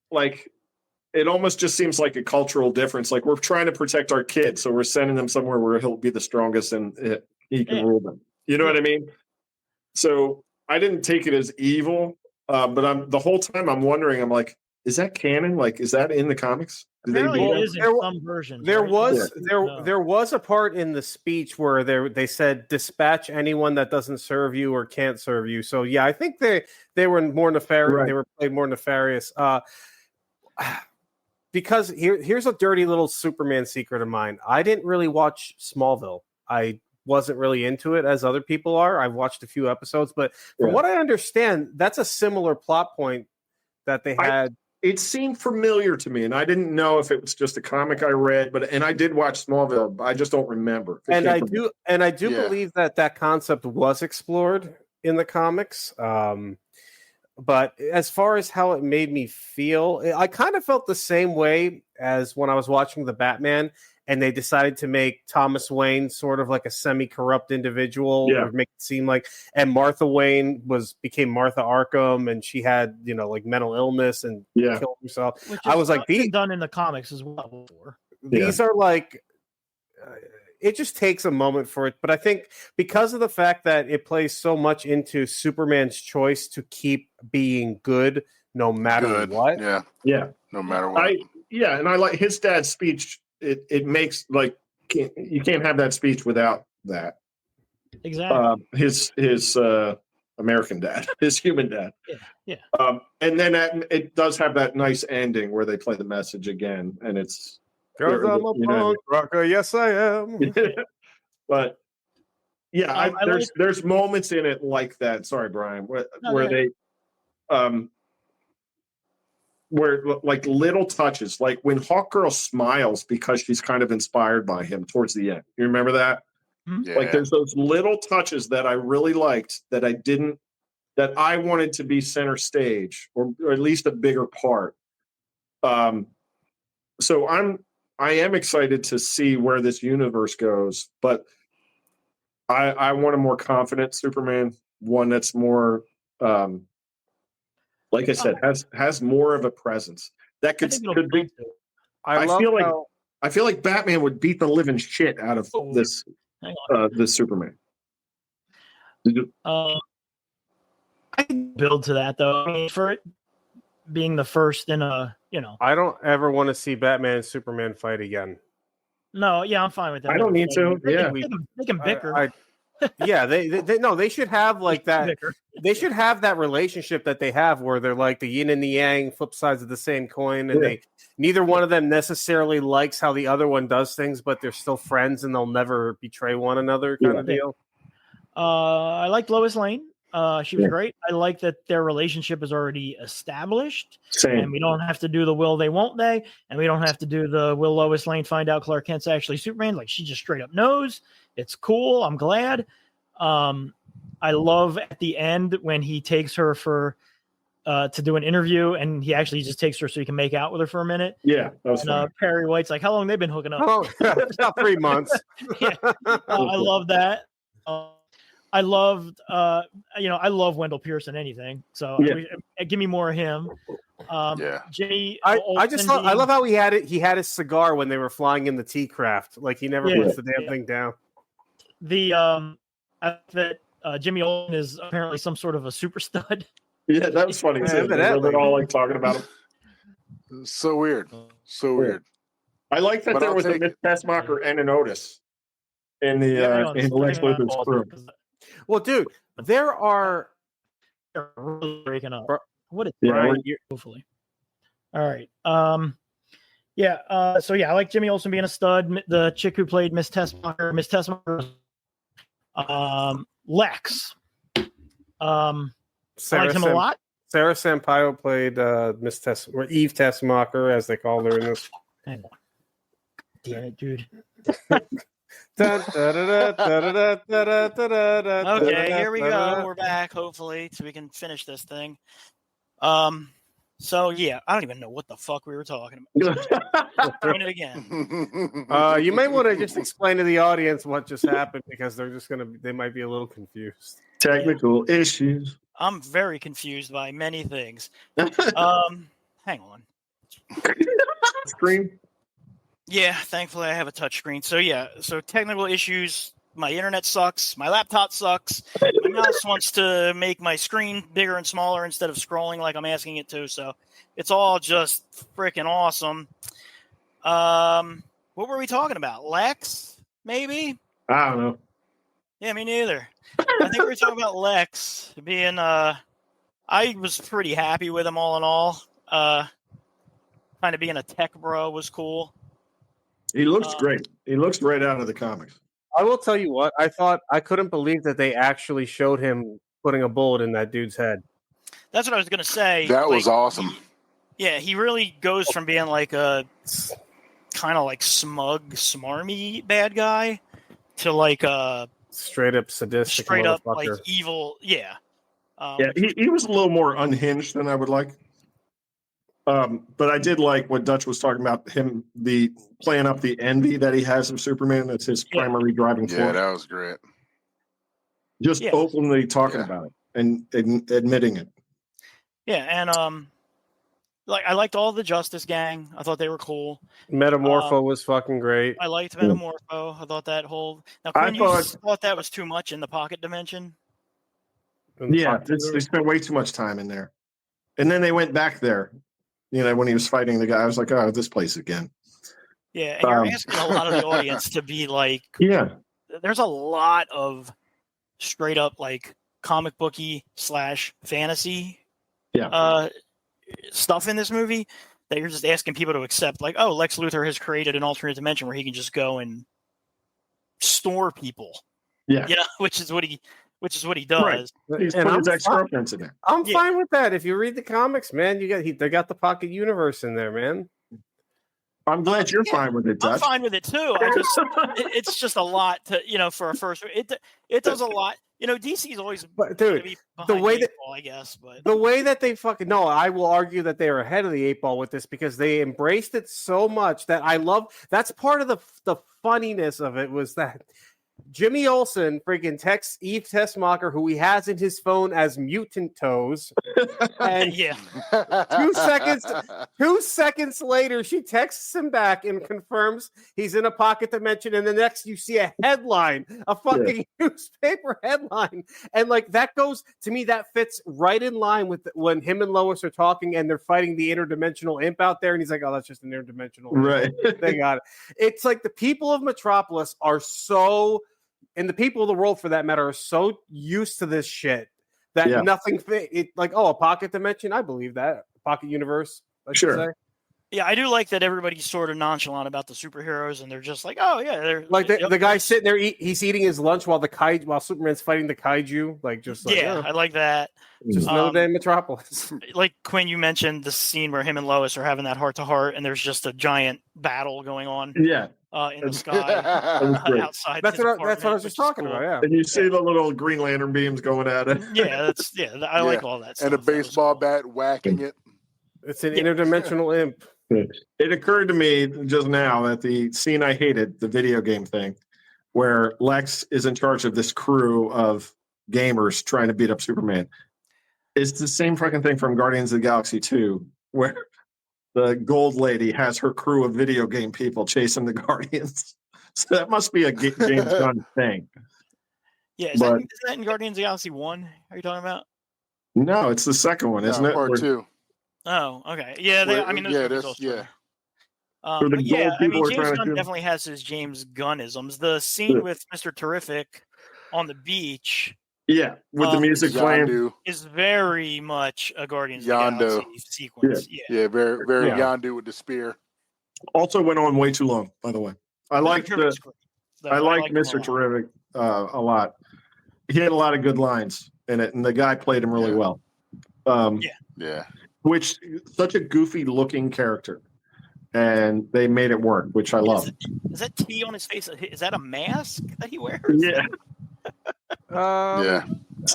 like, it almost just seems like a cultural difference. Like, we're trying to protect our kids, so we're sending them somewhere where he'll be the strongest and he can rule them. You know what I mean? So I didn't take it as evil, but the whole time I'm wondering, I'm like, is that canon? Like, is that in the comics? Apparently it is in some versions. There was a part in the speech where they said dispatch anyone that doesn't serve you or can't serve you. So yeah, I think they were more nefarious. Right. They were played more nefarious. Because here's a dirty little Superman secret of mine. I didn't really watch Smallville. I wasn't really into it as other people are. I've watched a few episodes, but from what I understand, that's a similar plot point that they had. It seemed familiar to me, and I didn't know if it was just a comic I read, and I did watch Smallville, but I just don't remember. And I do believe that concept was explored in the comics. But as far as how it made me feel, I kind of felt the same way as when I was watching the Batman and they decided to make Thomas Wayne sort of like a semi-corrupt individual, or make it seem like, and Martha Wayne became Martha Arkham, and she had, like mental illness and killed herself. I was like, these done in the comics as well. These are like, it just takes a moment for it. But I think because of the fact that it plays so much into Superman's choice to keep being good no matter what. Yeah. No matter what. And I like his dad's speech. It makes, like, you can't have that speech without that. Exactly. His American dad, his human dad. Yeah. And then it does have that nice ending where they play the message again, and it's, because I'm a punk rocker, yes I am. But yeah, there's moments in it like that. Sorry, Brian, where they, where like little touches, like when Hawkgirl smiles because she's kind of inspired by him towards the end. You remember that? Yeah. Like there's those little touches that I really liked that I wanted to be center stage or at least a bigger part. So I am excited to see where this universe goes, but I want a more confident Superman, one that's more, like I said, has more of a presence. That could be. I feel like Batman would beat the living shit out of this Superman. I can build to that though. I mean, for it being the first in a, I don't ever want to see Batman and Superman fight again. No, yeah, I'm fine with that. I don't need to. They can bicker. They should have like that. They should have that relationship that they have where they're like the yin and the yang, flip sides of the same coin, and neither one of them necessarily likes how the other one does things, but they're still friends and they'll never betray one another kind of deal. I like Lois Lane. She was great. I like that their relationship is already established. Same. And we don't have to do the will they, won't they, and we don't have to do the will Lois Lane find out Clark Kent's actually Superman. Like, she just straight up knows. It's cool. I'm glad. I love at the end when he takes her to do an interview, and he actually just takes her so he can make out with her for a minute. Yeah, that was fun. Perry White's like, how long they been hooking up? About 3 months. I love that. I loved, I love Wendell Pierce in anything. So give me more of him. Jimmy, I love how he had it. He had his cigar when they were flying in the T-craft. Like he never puts the damn thing down. That Jimmy Olsen is apparently some sort of a super stud. Yeah, that was funny too. They're all like talking about him. So weird. I like that there was a Miss Tessmacher and an Otis in the Lex Luthor's crew. Well, dude, there are really breaking up. What is hopefully. All right. So I like Jimmy Olsen being a stud. The chick who played Miss Tessmacher, Lex. I liked him a lot. Sarah Sampaio played Miss Tess or Eve Tessmacher, as they call her in this. Hang on. Damn it, dude. Okay, here we go. We're back, hopefully, so we can finish this thing. So yeah, I don't even know what the fuck we were talking about. Doing it again. You may want to just explain to the audience what just happened because they might be a little confused. Technical issues. I'm very confused by many things. Hang on. Screen. Yeah, thankfully I have a touch screen. So yeah, so technical issues. My internet sucks. My laptop sucks. My mouse wants to make my screen bigger and smaller instead of scrolling like I'm asking it to. So it's all just freaking awesome. What were we talking about? Lex, maybe? I don't know. Yeah, me neither. I think we were talking about Lex being. I was pretty happy with him all in all. Kind of being a tech bro was cool. He looks great. He looks right out of the comics. I will tell you what, I couldn't believe that they actually showed him putting a bullet in that dude's head. That's what I was going to say. That was awesome. Yeah, he really goes from being like a kind of like smug, smarmy bad guy to like a straight up sadistic, straight up like evil. Yeah. Yeah, he was a little more unhinged than I would like. But I did like what Dutch was talking about, him playing up the envy that he has of Superman. That's his primary driving force. Yeah, that was great. Just openly talking about it and admitting it. Yeah, and like I liked all the Justice Gang. I thought they were cool. Metamorpho was fucking great. I liked Metamorpho. I thought that whole Quinn, you thought that was too much in the pocket dimension. Yeah, they spent way too much time in there, and then they went back there. You know, when he was fighting the guy, I was like, "Oh, this place again." Yeah, and you're asking a lot of the audience to be like, "Yeah." There's a lot of straight up like comic booky / fantasy, stuff in this movie that you're just asking people to accept. Like, oh, Lex Luthor has created an alternate dimension where he can just go and store people. Yeah, which is what he does. Right. He's put his ex-girlfriends in there. I'm fine with that. If you read the comics, man, they got the pocket universe in there, man. I'm glad you're fine with it, Dutch. I'm fine with it too. It's just a lot to for a first. It does a lot. DC's always dude. The way that ball, I guess, but the way that they fucking I will argue that they are ahead of the 8 ball with this because they embraced it so much that I love. That's part of the funniness of it was that Jimmy Olsen freaking texts Eve Tessmacher, who he has in his phone as Mutant Toes. And 2 seconds later, she texts him back and confirms he's in a pocket dimension. And the next you see a headline, a fucking newspaper headline. And like that goes to me, that fits right in line with when him and Lois are talking and they're fighting the interdimensional imp out there. And he's like, oh, that's just an interdimensional imp. They got it. It's like the people of Metropolis are so, and the people of the world for that matter, are so used to this shit that nothing like, oh, a pocket dimension. I believe that pocket universe. I should say. Yeah, I do like that everybody's sort of nonchalant about the superheroes, and they're just like, "Oh yeah," they're like the guy sitting there. He's eating his lunch while Superman's fighting the kaiju. Like just like, I like that. Just another day in Metropolis. Like Quinn, you mentioned the scene where him and Lois are having that heart to heart, and there's just a giant battle going on. Yeah, in the sky outside. That's what I was just talking about. Yeah, and you see the little Green Lantern beams going at it. I like all that stuff. And a baseball bat whacking it. It's an interdimensional imp. It occurred to me just now that the scene I hated, the video game thing, where Lex is in charge of this crew of gamers trying to beat up Superman, is the same fucking thing from Guardians of the Galaxy 2, where the gold lady has her crew of video game people chasing the Guardians. So that must be a James Gunn thing. Yeah, is that in Guardians of the Galaxy 1? Are you talking about? No, it's the second one, isn't it? Part 2. Oh, okay. Yeah, those yeah. But yeah, I mean, James Gunn definitely has his James Gunnisms. The scene with Mr. Terrific on the beach, with the music playing, is very much a Guardians of the Galaxy sequence. Yeah, very, very Yondu with the spear. Also went on way too long, by the way. I liked Mr. Terrific a lot. He had a lot of good lines in it, and the guy played him really well. Which such a goofy looking character, and they made it work, which I love. Is that T on his face? Is that a mask that he wears? Yeah.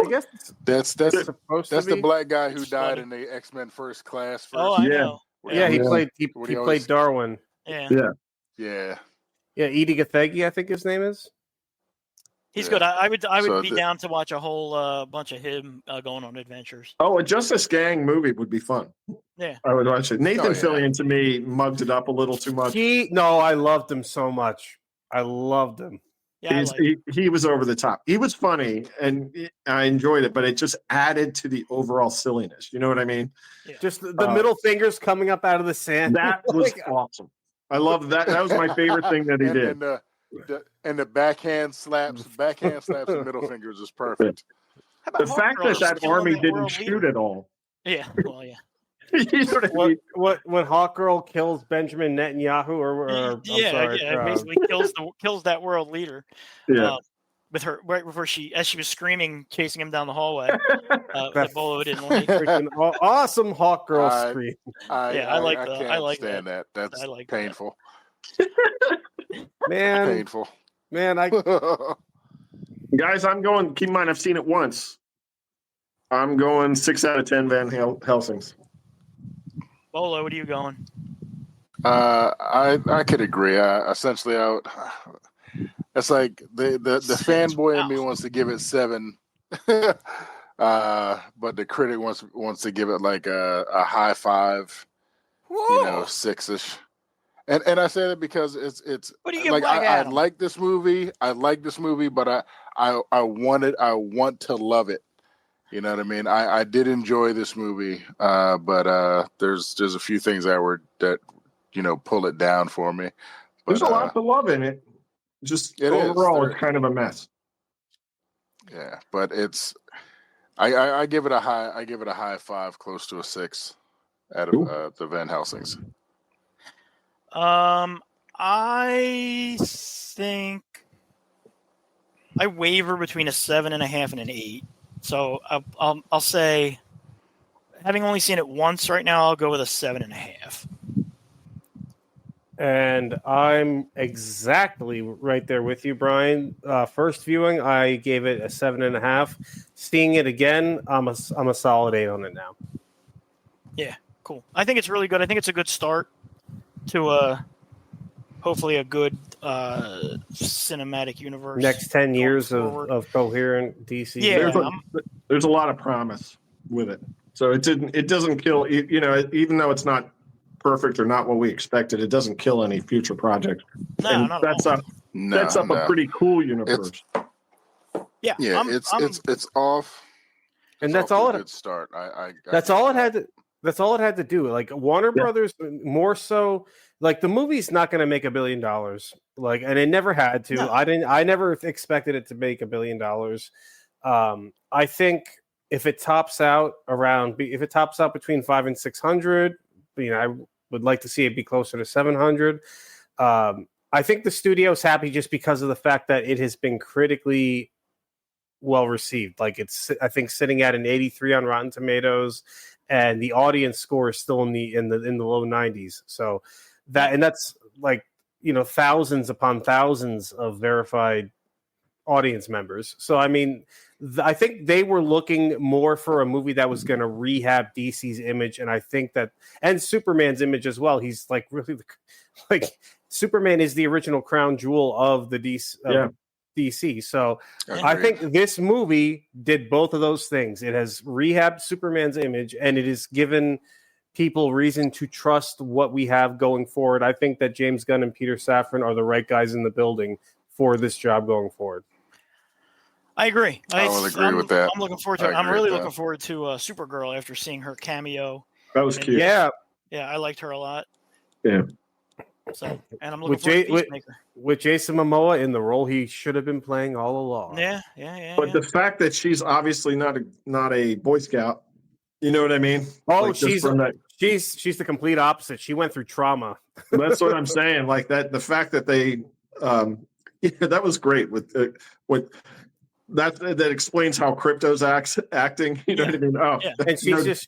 I guess That's supposed that's to the be. black guy who It's died funny. in the X-Men First Class. Oh, I Yeah. know. Yeah, he Yeah. played What he he played always- Darwin. Yeah. Yeah. Yeah, Edie Gathegi, I think his name is. He's Yeah. good. I would So be down to watch a whole bunch of him going on adventures. Oh, a Justice Gang movie would be fun. Yeah. I would watch it. Nathan Oh, yeah. Fillion to me mugged it up a little too much. I loved him so much. I loved him. Yeah, He was over the top. He was funny, and I enjoyed it, but it just added to the overall silliness. You know what I mean? Yeah. Just the middle fingers coming up out of the sand. That was awesome. I love that. That was my favorite thing that he did. And the backhand slaps and middle fingers is perfect. How about The fact Hawkgirl just that killing army that didn't world shoot leader? at all. Yeah. Well, yeah. You know what I mean? When Hawkgirl kills Benjamin Netanyahu, or basically kills that world leader. Yeah. With her right before she was screaming, chasing him down the hallway. That Bolo didn't like. freaking awesome Hawkgirl scream. I like I that. can't I like stand that. That's I like painful. Man, Painful. man, Guys, I'm going. Keep in mind, I've seen it once. I'm going 6 out of 10 Van Helsings. Bolo, what are you going? I could agree. Essentially, it's like the fanboy in me wants to give it 7, but the critic wants to give it like a high 5. Whoa. You know, 6ish. And I say that because it's What do you give like Black I Adam? like this movie. I like this movie, but I want to love it. You know what I mean? I did enjoy this movie, but there's a few things that pull it down for me. But, There's a lot to love in it. Just overall, it's kind of a mess. Yeah, but it's I give it a high 5, close to a 6 out of the Van Helsings. I think I waver between a 7.5 and an 8. So I'll say, having only seen it once right now, I'll go with a 7.5. And I'm exactly right there with you, Brian. First viewing, I gave it a 7.5. Seeing it again, I'm a solid 8 on it now. Yeah, cool. I think it's really good. I think it's a good start to hopefully a good cinematic universe. Next 10 years of coherent DC. Yeah, there's a lot of promise with it. So it doesn't kill. You know, even though it's not perfect or not what we expected, it doesn't kill any future projects. No, that's up a pretty cool universe. It's off. And that's all. Good start. That's all it had to. That's all it had to do. Like Warner Brothers, more so. Like the movie's not going to make $1 billion. Like, and it never had to. No. I never expected it to make $1 billion. I think if it tops out between 500 and 600, I would like to see it be closer to 700. I think the studio's happy just because of the fact that it has been critically well received. Like it's, I think, sitting at an 83 on Rotten Tomatoes, and the audience score is still in the low 90s. So that's like, thousands upon thousands of verified audience members. So I mean, I think they were looking more for a movie that was going to rehab DC's image, and I think that, and Superman's image as well. He's like really like Superman is the original crown jewel of the DC. So I think this movie did both of those things. It has rehabbed Superman's image, and it has given people reason to trust what we have going forward. I think that James Gunn and Peter Safran are the right guys in the building for this job going forward. I agree. I will agree with that. I'm looking forward to it. I'm really looking forward to Supergirl after seeing her cameo. That was cute. Yeah, I liked her a lot. Yeah. So, and I'm looking forward to Peacemaker. With Jason Momoa in the role he should have been playing all along. Yeah. But the fact that she's obviously not a Boy Scout, you know what I mean? Oh, like she's the complete opposite. She went through trauma. That's what I'm saying. Like that, the fact that they, that was great with that explains how Crypto's acting. You know what I mean? Oh, yeah. And she's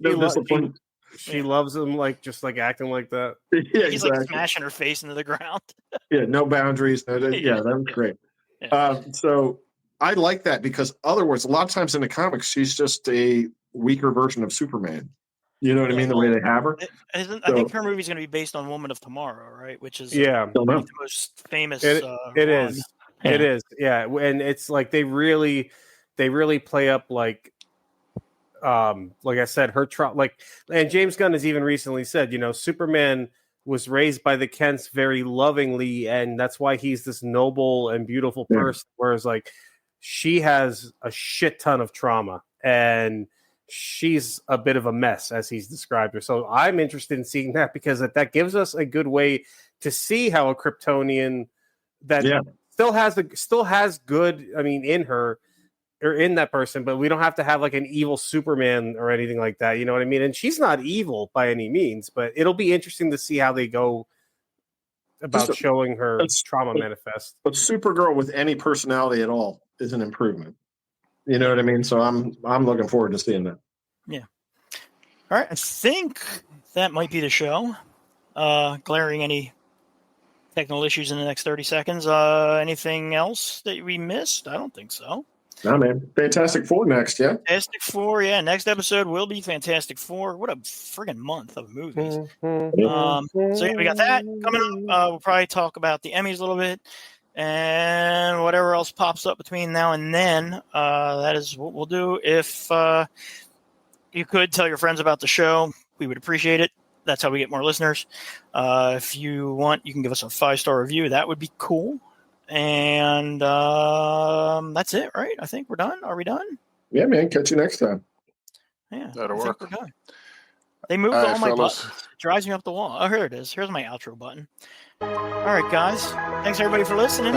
she loves him, just acting like that. Yeah, he's like smashing her face into the ground. Yeah, no boundaries. That was great. Yeah. So I like that because otherwise, a lot of times in the comics, she's just a weaker version of Superman. You know what I mean? The way they have her. I think her movie's going to be based on Woman of Tomorrow, right? Which is the most famous. It run. is. It is. Yeah, and it's like they really play up like I said, her and James Gunn has even recently said, Superman was raised by the Kents very lovingly, and that's why he's this noble and beautiful person. Whereas like she has a shit ton of trauma and she's a bit of a mess as he's described her. So I'm interested in seeing that because that gives us a good way to see how a Kryptonian that still has good, in her or in that person, but we don't have to have like an evil Superman or anything like that. You know what I mean? And she's not evil by any means, but it'll be interesting to see how they go about showing her trauma manifest. But Supergirl with any personality at all is an improvement. You know what I mean? So I'm looking forward to seeing that. Yeah. All right. I think that might be the show. Glaring any technical issues in the next 30 seconds. Anything else that we missed? I don't think so. No, man. Fantastic Four next, yeah? Fantastic Four, yeah. Next episode will be Fantastic Four. What a friggin' month of movies. So yeah, we got that coming up. We'll probably talk about the Emmys a little bit and whatever else pops up between now and then. That is what we'll do. If you could tell your friends about the show, we would appreciate it. That's how we get more listeners. If you want, you can give us a 5-star review. That would be cool. And that's it, right? I think we're done. Are we done? Yeah, man. Catch you next time. Yeah, that'll work. We're done. They moved all my buttons. It drives me up the wall. Oh, here it is. Here's my outro button. All right, guys. Thanks, everybody, for listening.